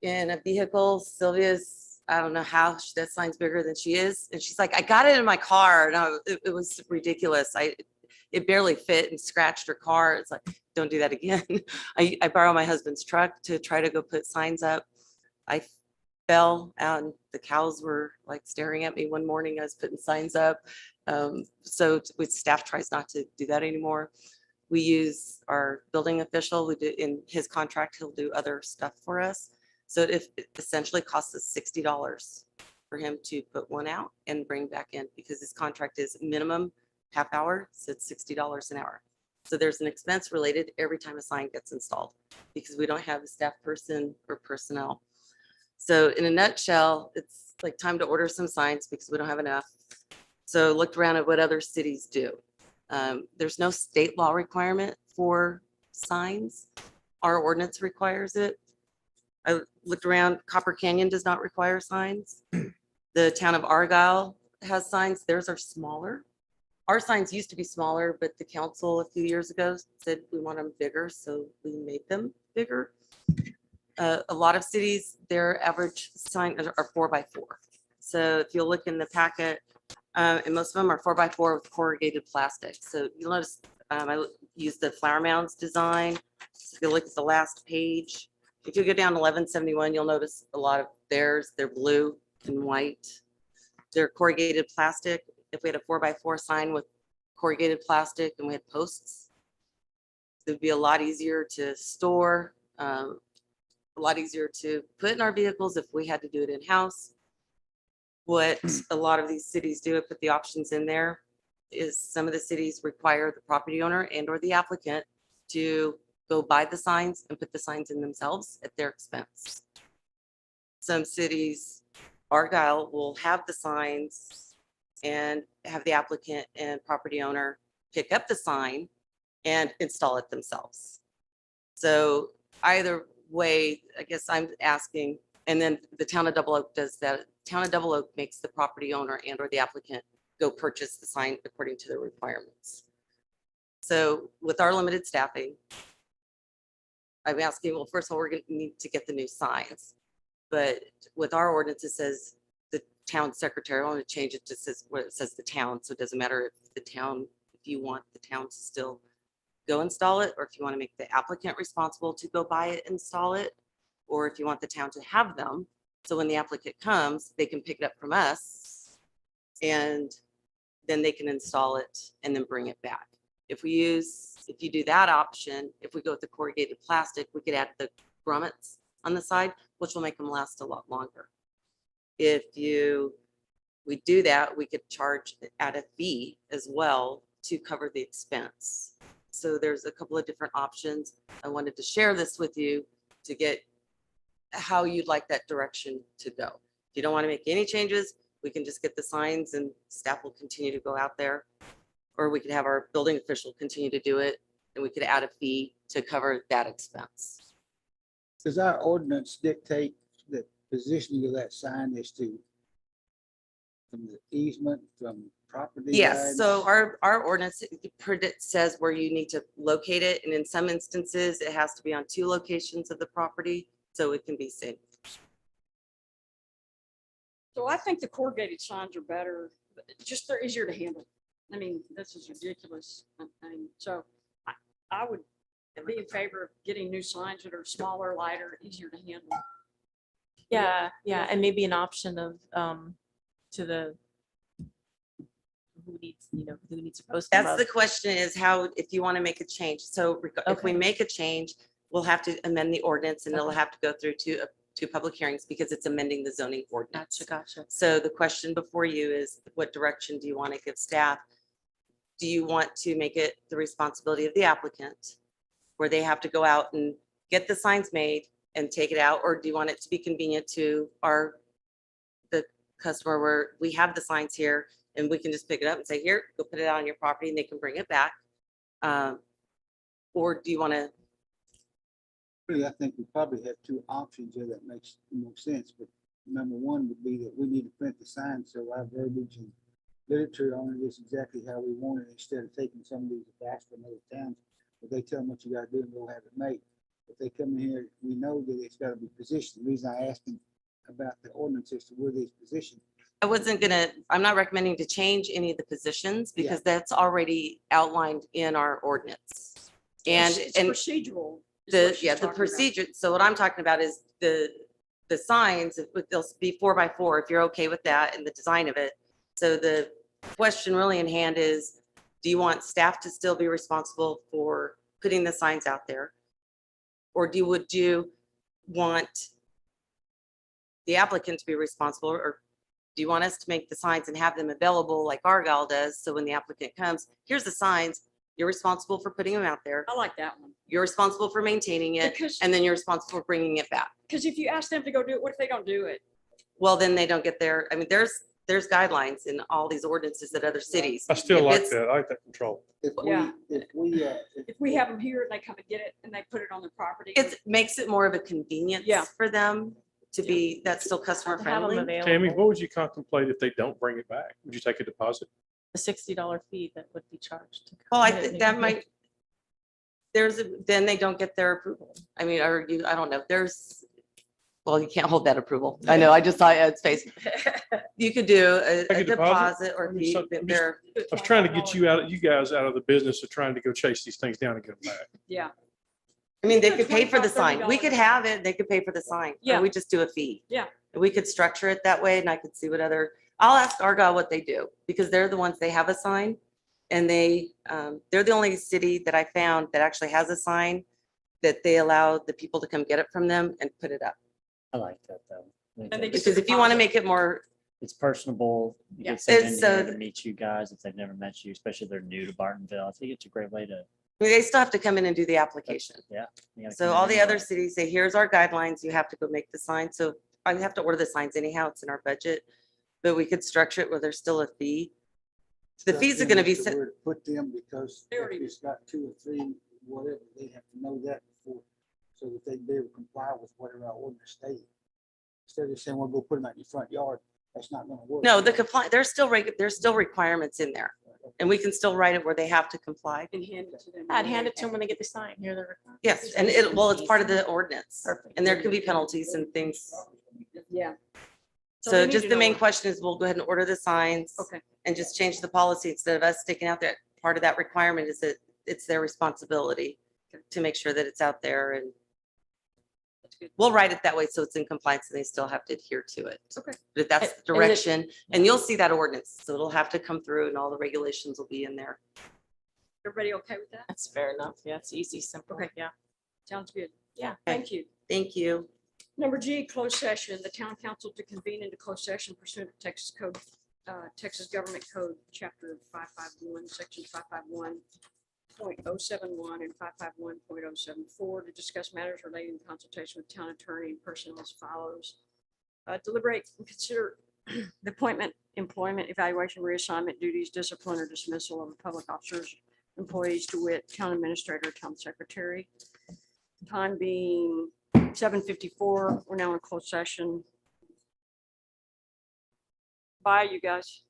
in a vehicle. Sylvia's, I don't know how that sign's bigger than she is. And she's like, I got it in my car. No, it was ridiculous. It barely fit and scratched her car. It's like, don't do that again. I borrowed my husband's truck to try to go put signs up. I fell and the cows were like staring at me one morning. I was putting signs up. So with staff tries not to do that anymore. We use our building official. We do in his contract, he'll do other stuff for us. So it essentially costs us $60 for him to put one out and bring back in, because his contract is minimum half hour. So it's $60 an hour. So there's an expense related every time a sign gets installed, because we don't have a staff person or personnel. So in a nutshell, it's like time to order some signs because we don't have enough. So looked around at what other cities do. There's no state law requirement for signs. Our ordinance requires it. I looked around, Copper Canyon does not require signs. The town of Argyle has signs. Theirs are smaller. Our signs used to be smaller, but the council a few years ago said we want them bigger, so we made them bigger. A lot of cities, their average sign are 4x4. So if you'll look in the packet, and most of them are 4x4 with corrugated plastic. So you'll notice I use the flower mounds design. So if you look at the last page, if you go down 1171, you'll notice a lot of theirs. They're blue and white. They're corrugated plastic. If we had a 4x4 sign with corrugated plastic and we had posts, it would be a lot easier to store, a lot easier to put in our vehicles if we had to do it in-house. What a lot of these cities do, put the options in there, is some of the cities require the property owner and or the applicant to go buy the signs and put the signs in themselves at their expense. Some cities, Argyle, will have the signs and have the applicant and property owner pick up the sign and install it themselves. So either way, I guess I'm asking, and then the town of Double Oak does that. Town of Double Oak makes the property owner and or the applicant go purchase the sign according to their requirements. So with our limited staffing, I'm asking, well, first of all, we're going to need to get the new signs. But with our ordinance, it says the town secretary. I want to change it to says where it says the town. So it doesn't matter if the town, if you want the town to still go install it, or if you want to make the applicant responsible to go buy it, install it, or if you want the town to have them. So when the applicant comes, they can pick it up from us and then they can install it and then bring it back. If you do that option, if we go with the corrugated plastic, we could add the grommets on the side, which will make them last a lot longer. If we do that, we could add a fee as well to cover the expense. So there's a couple of different options. I wanted to share this with you to get how you'd like that direction to go. If you don't want to make any changes, we can just get the signs and staff will continue to go out there. Or we could have our building official continue to do it and we could add a fee to cover that expense. Does our ordinance dictate the positioning of that sign as to from the easement, from property? Yes, lines? so our ordinance says where you need to locate it. And in some instances, it has to be on 2 locations of the property. So it can be safe. So I think the corrugated signs are better, just they're easier to handle. I mean, this is ridiculous. So I would be in favor of getting new signs that are smaller, lighter, easier to handle. Yeah, yeah, and maybe an option of, to the, who needs to post them That's up. the question is how, if you want to make a change. So if we Okay. make a change, we'll have to amend the ordinance and it'll Okay. have to go through two public hearings because it's amending the zoning ordinance. Gotcha. So the question before you is what direction do you want to give staff? Do you want to make it the responsibility of the applicant where they have to go out and get the signs made and take it out? Or do you want it to be convenient to the customer where we have the signs here and we can just pick it up and say, here, go put it out on your property and they can bring it back? Or do you want to? Really, I think we probably have 2 options here that makes the most sense, but number one would be that we need to print the sign so our verbiage and literature on it is exactly how we want it, instead of taking some of these advice from other towns, but they tell them what you gotta do and we'll have it made. If they come in here, we know that it's gotta be positioned. The reason I asked them about the ordinance as to where these positioned. I'm not recommending to change any of the positions because that's already outlined in our ordinance. And, It's procedural. is what she's the talking about. procedure. So what I'm talking about is the signs, they'll be 4x4 if you're okay with that and the design of it. So the question really in hand is, do you want staff to still be responsible for putting the signs out there? Or would you want the applicant to be responsible, or do you want us to make the signs and have them available like Argyle does? So when the applicant comes, here's the signs, you're responsible for putting them out there. I like that one. You're responsible for maintaining it, Because, and then you're responsible for bringing it back. because if you ask them to go do it, what if they don't do it? Well, then they don't get there. I mean, there's guidelines in all these ordinances at other cities. I still If like it's- that. I like that control. If Yeah. if If we have them here and they come and get it and they put it on the property. It makes it more of a convenience Yeah. for them to be, that's still customer Have them friendly. available. Tammy, what would you contemplate if they don't bring it back? Would you take a deposit? A $60 fee that would be charged. to Well, I come in think and that get- might, then they don't get their approval. I mean, I don't know. Well, you can't hold that approval. I know, I just saw Ed's face. You could do a Like a deposit? deposit or I'm fee, just- but I'm just- they're, I was trying to get you guys out of the business of trying to go chase these things down and get them back. Yeah, I mean, they So could pay for the $25, sign. We could $30. have it, they could pay for the sign. Yeah. Or we just do a fee. Yeah. We could structure it that way and I could see what other, I'll ask Argyle what they do because they're the ones, they have a sign. And they're the only city that I found that actually has a sign that they allow the people to come get it from them and put it up. I like that though. I think And they that's- Because if you want to make it more, It's personable. You Yeah. get someone in It's, here uh, to meet you guys if they've never met you, especially if they're new to Bartonville. I think it's a great way to. I mean, they still have to come in and do the application. Yeah. you gotta So come in all the other anyway. cities say, here's our guidelines, you have to go make the sign. So I have to order the signs anyhow, it's in our budget. But we could structure it where there's still a fee. The fees are gonna be, set. Where to put them because They already- if it's got 2 or 3, whatever, they have to know that before, so that they be able to comply with whatever our ordinance states. Instead of saying, well, go put them out in your front yard, that's not gonna work. no, the comply, there's still requirements in there. And we can still write it where they have to comply. and hand it to them. I'd hand it to them when they get the sign. Here they're. Yes, and it's part of the ordinance. Perfect. And there could be penalties and things. Yeah. they So need just to the know main what- question is we'll go ahead and order the signs. Okay. And just change the policy instead of us sticking out that part of that requirement is that it's their responsibility to make sure that it's out there and we'll write it that way so it's in compliance and they still have to adhere to it. Okay. But if that's the And it- direction, and you'll see that ordinance, so it'll have to come through and all the regulations will be in there. Everybody okay with that? That's fair enough. Yeah, it's easy, simple. Okay. Yeah. Sounds good. Yeah. Thank you. Thank you. Number G, closed session. The town council to convene into closed session pursuant to Texas Government Code, Chapter 551, Section 551.071 and 551.074 to discuss matters relating to consultation with town attorney and personnel as follows. Deliberate and consider the appointment, employment, evaluation, reassignment, duties, discipline, or dismissal of public officers, employees to wit, town administrator, town secretary. Time being 7:54. We're now in closed session. Bye, you guys.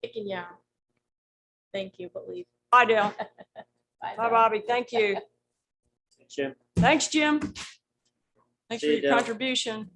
Taking you. Thank you, but leave. Bye, Dale. Bye, Bye, Bobby. Thank you. Jim, Thanks, Jim. Thanks for See you, your Dale. contribution.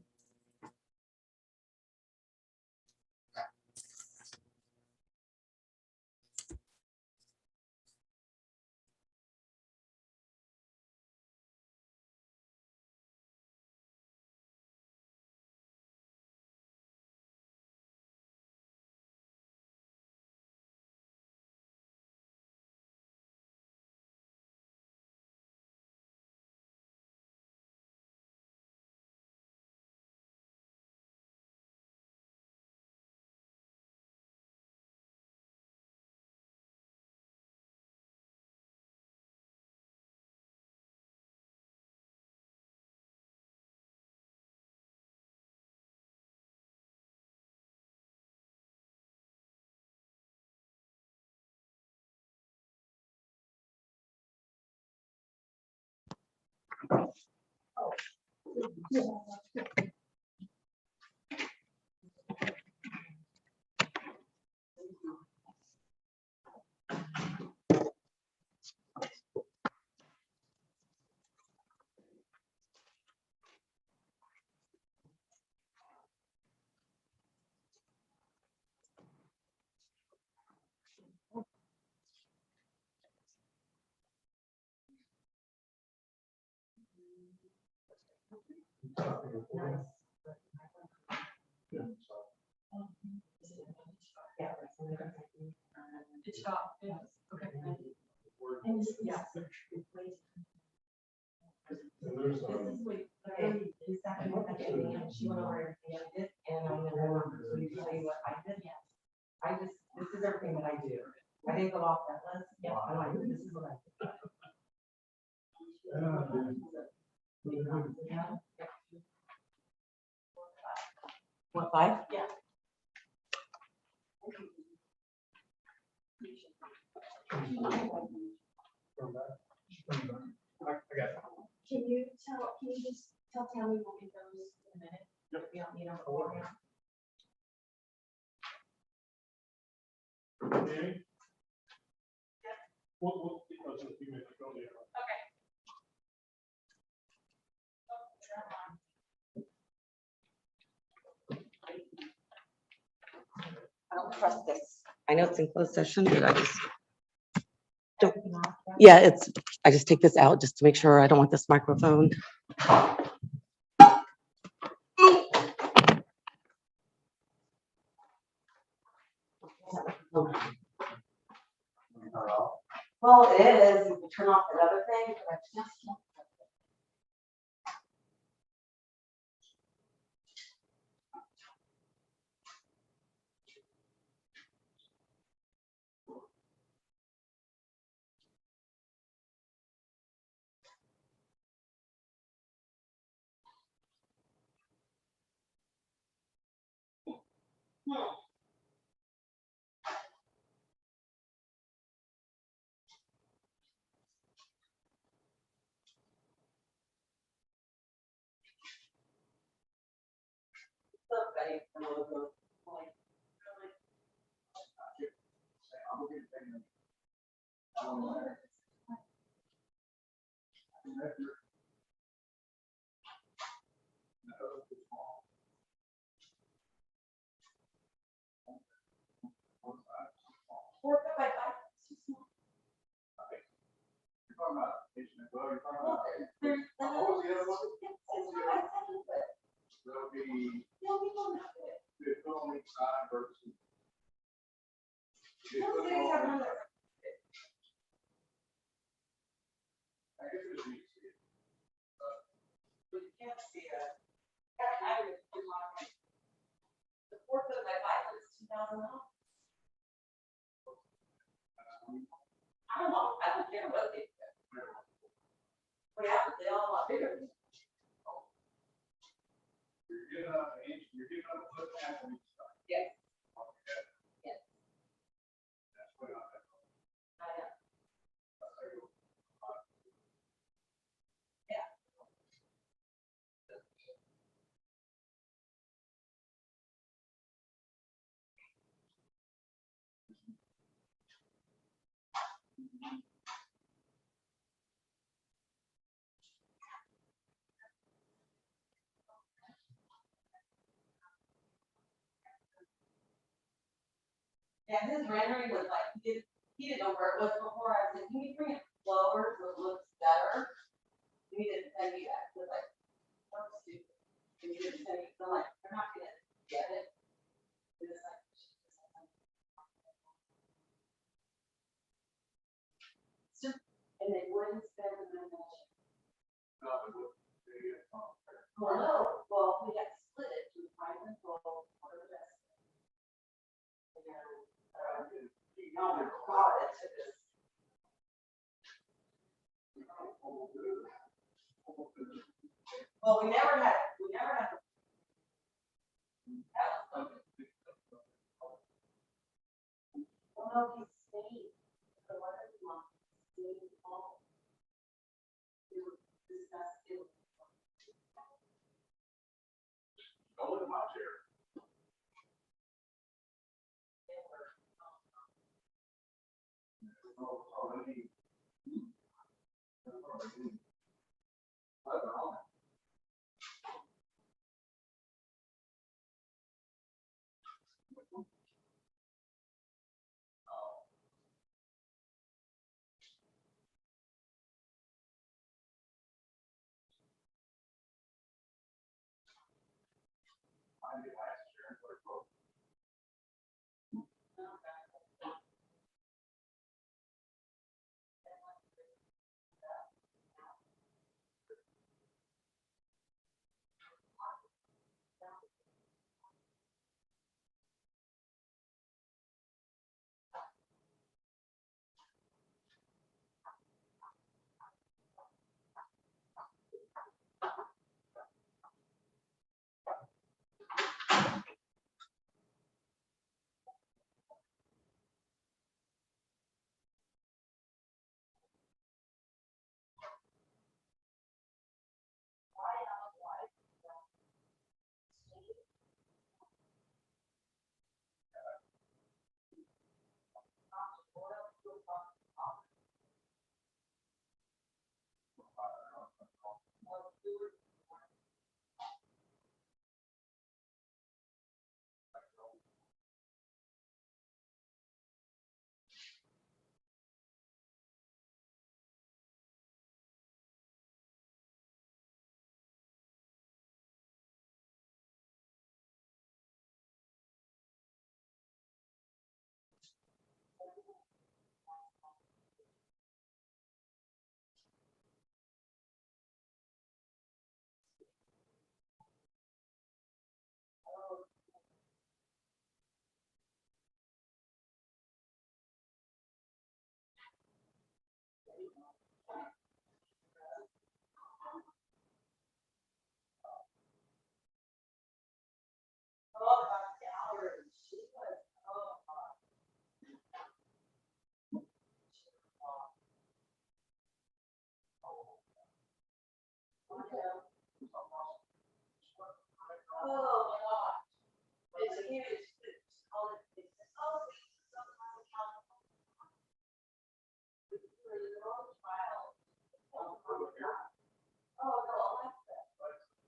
Can you just tell Tammy we'll get those in a minute? We don't need them for now. I don't trust this. I know it's in closed session, but I just don't. Yeah, I just take this out just to make sure I don't want this microphone. Well, it is. You can turn off that other thing, but I just can't. I don't know. I don't care what they do. What happened? They all are bigger. Yes. Yes. I know. Yeah. Yeah, his rendering was like, he didn't know where it was before. I said, can you bring it lower so it looks better? And he didn't send me that. It was like, so stupid. And he didn't send me, so I'm like, they're not gonna get it. It was like, it's just, and they wouldn't spend the money. Well, no, well, we got to split it to find the goal for the rest. Oh my God, it's just. Well, we never had. Well, no, he stayed. The one that he wants, stayed home. It was disgusting. Go in my chair. Oh, God. It's huge. It's called it- it's- oh, it's so for the wrong child. Oh, no, Alexa.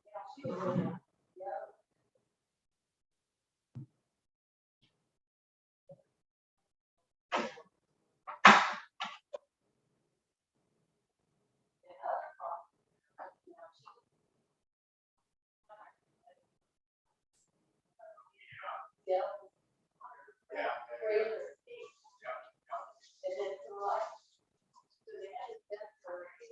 Yeah, she was. Yeah. Yeah. Yeah. And then to like, so they had it done for.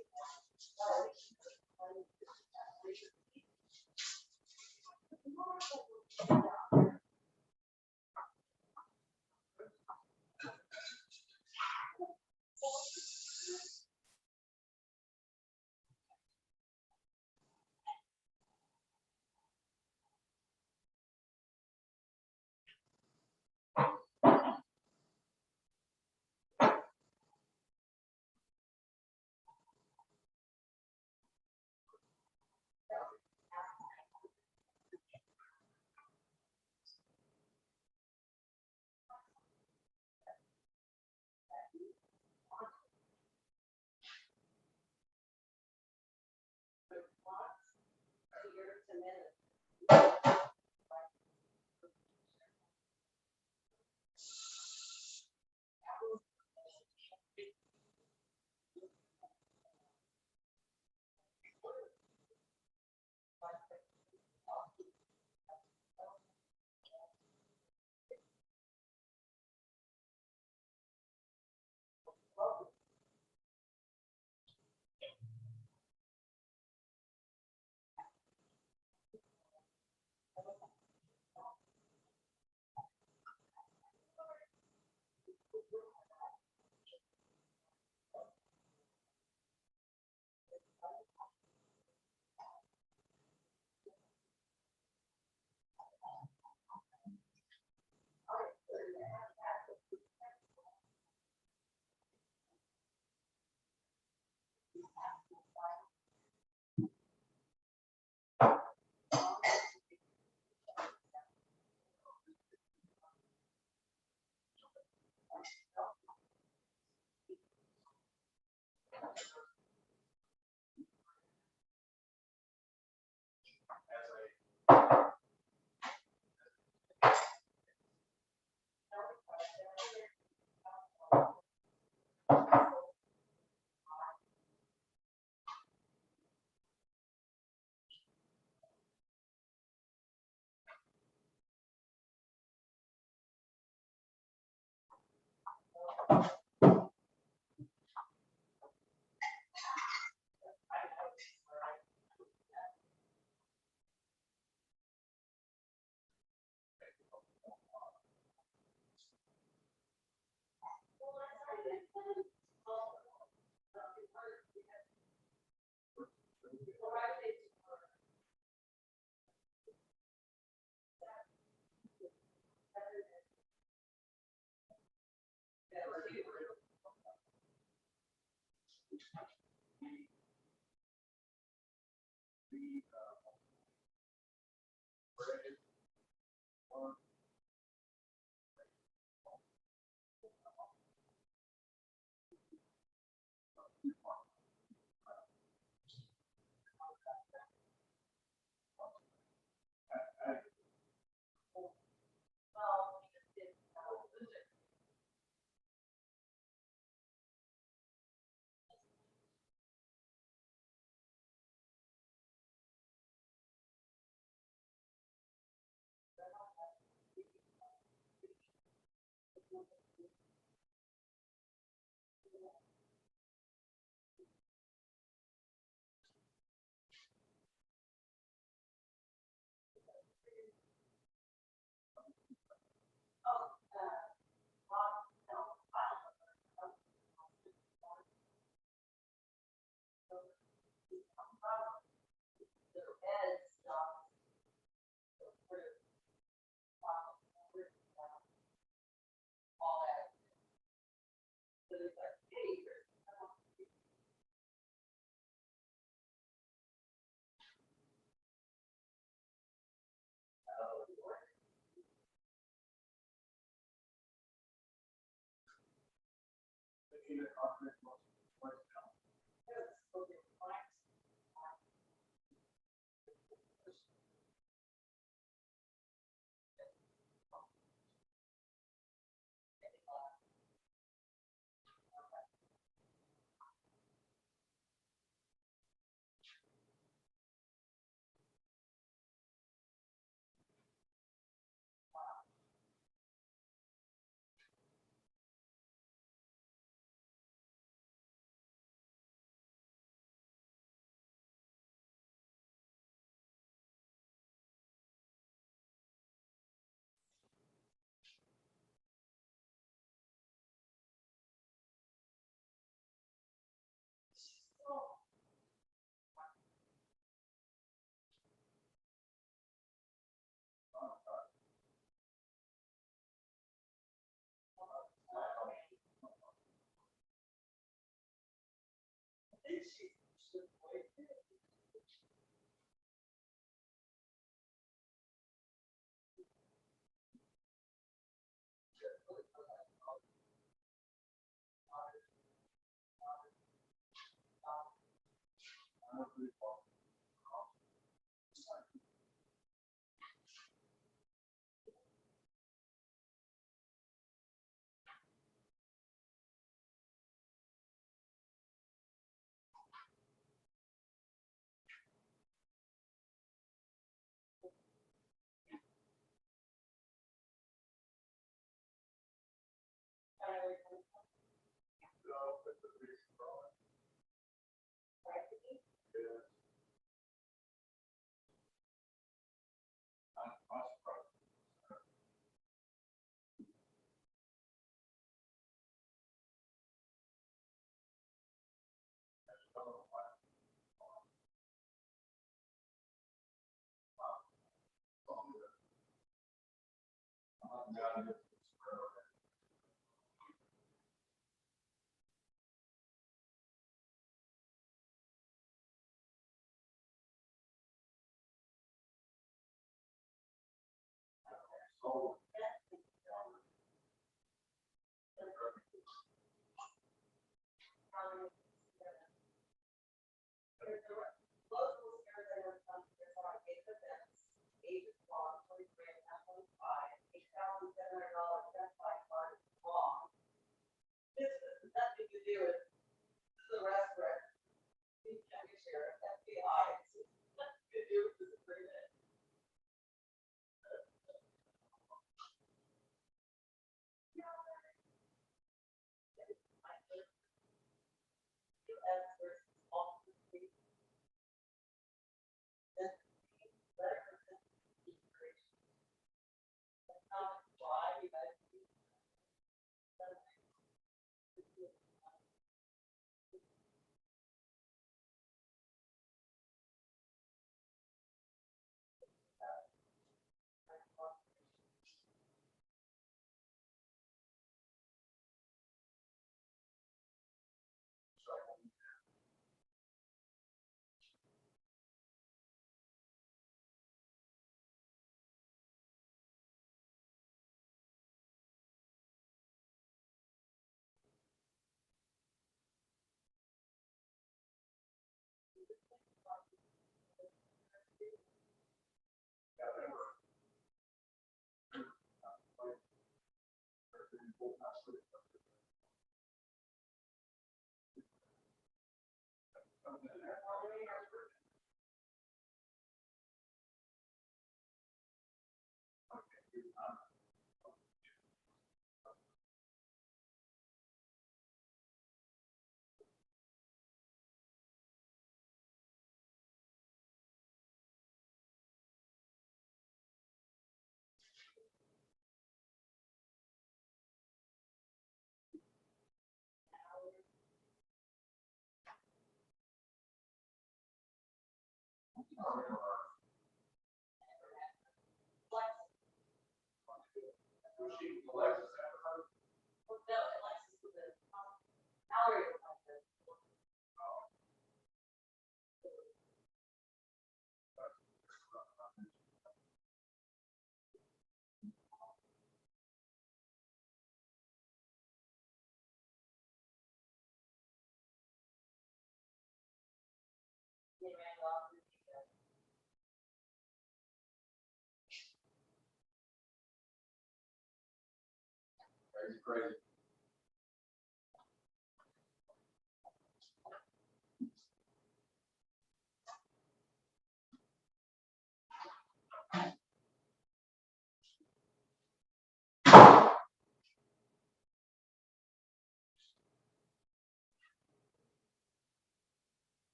Crazy, crazy.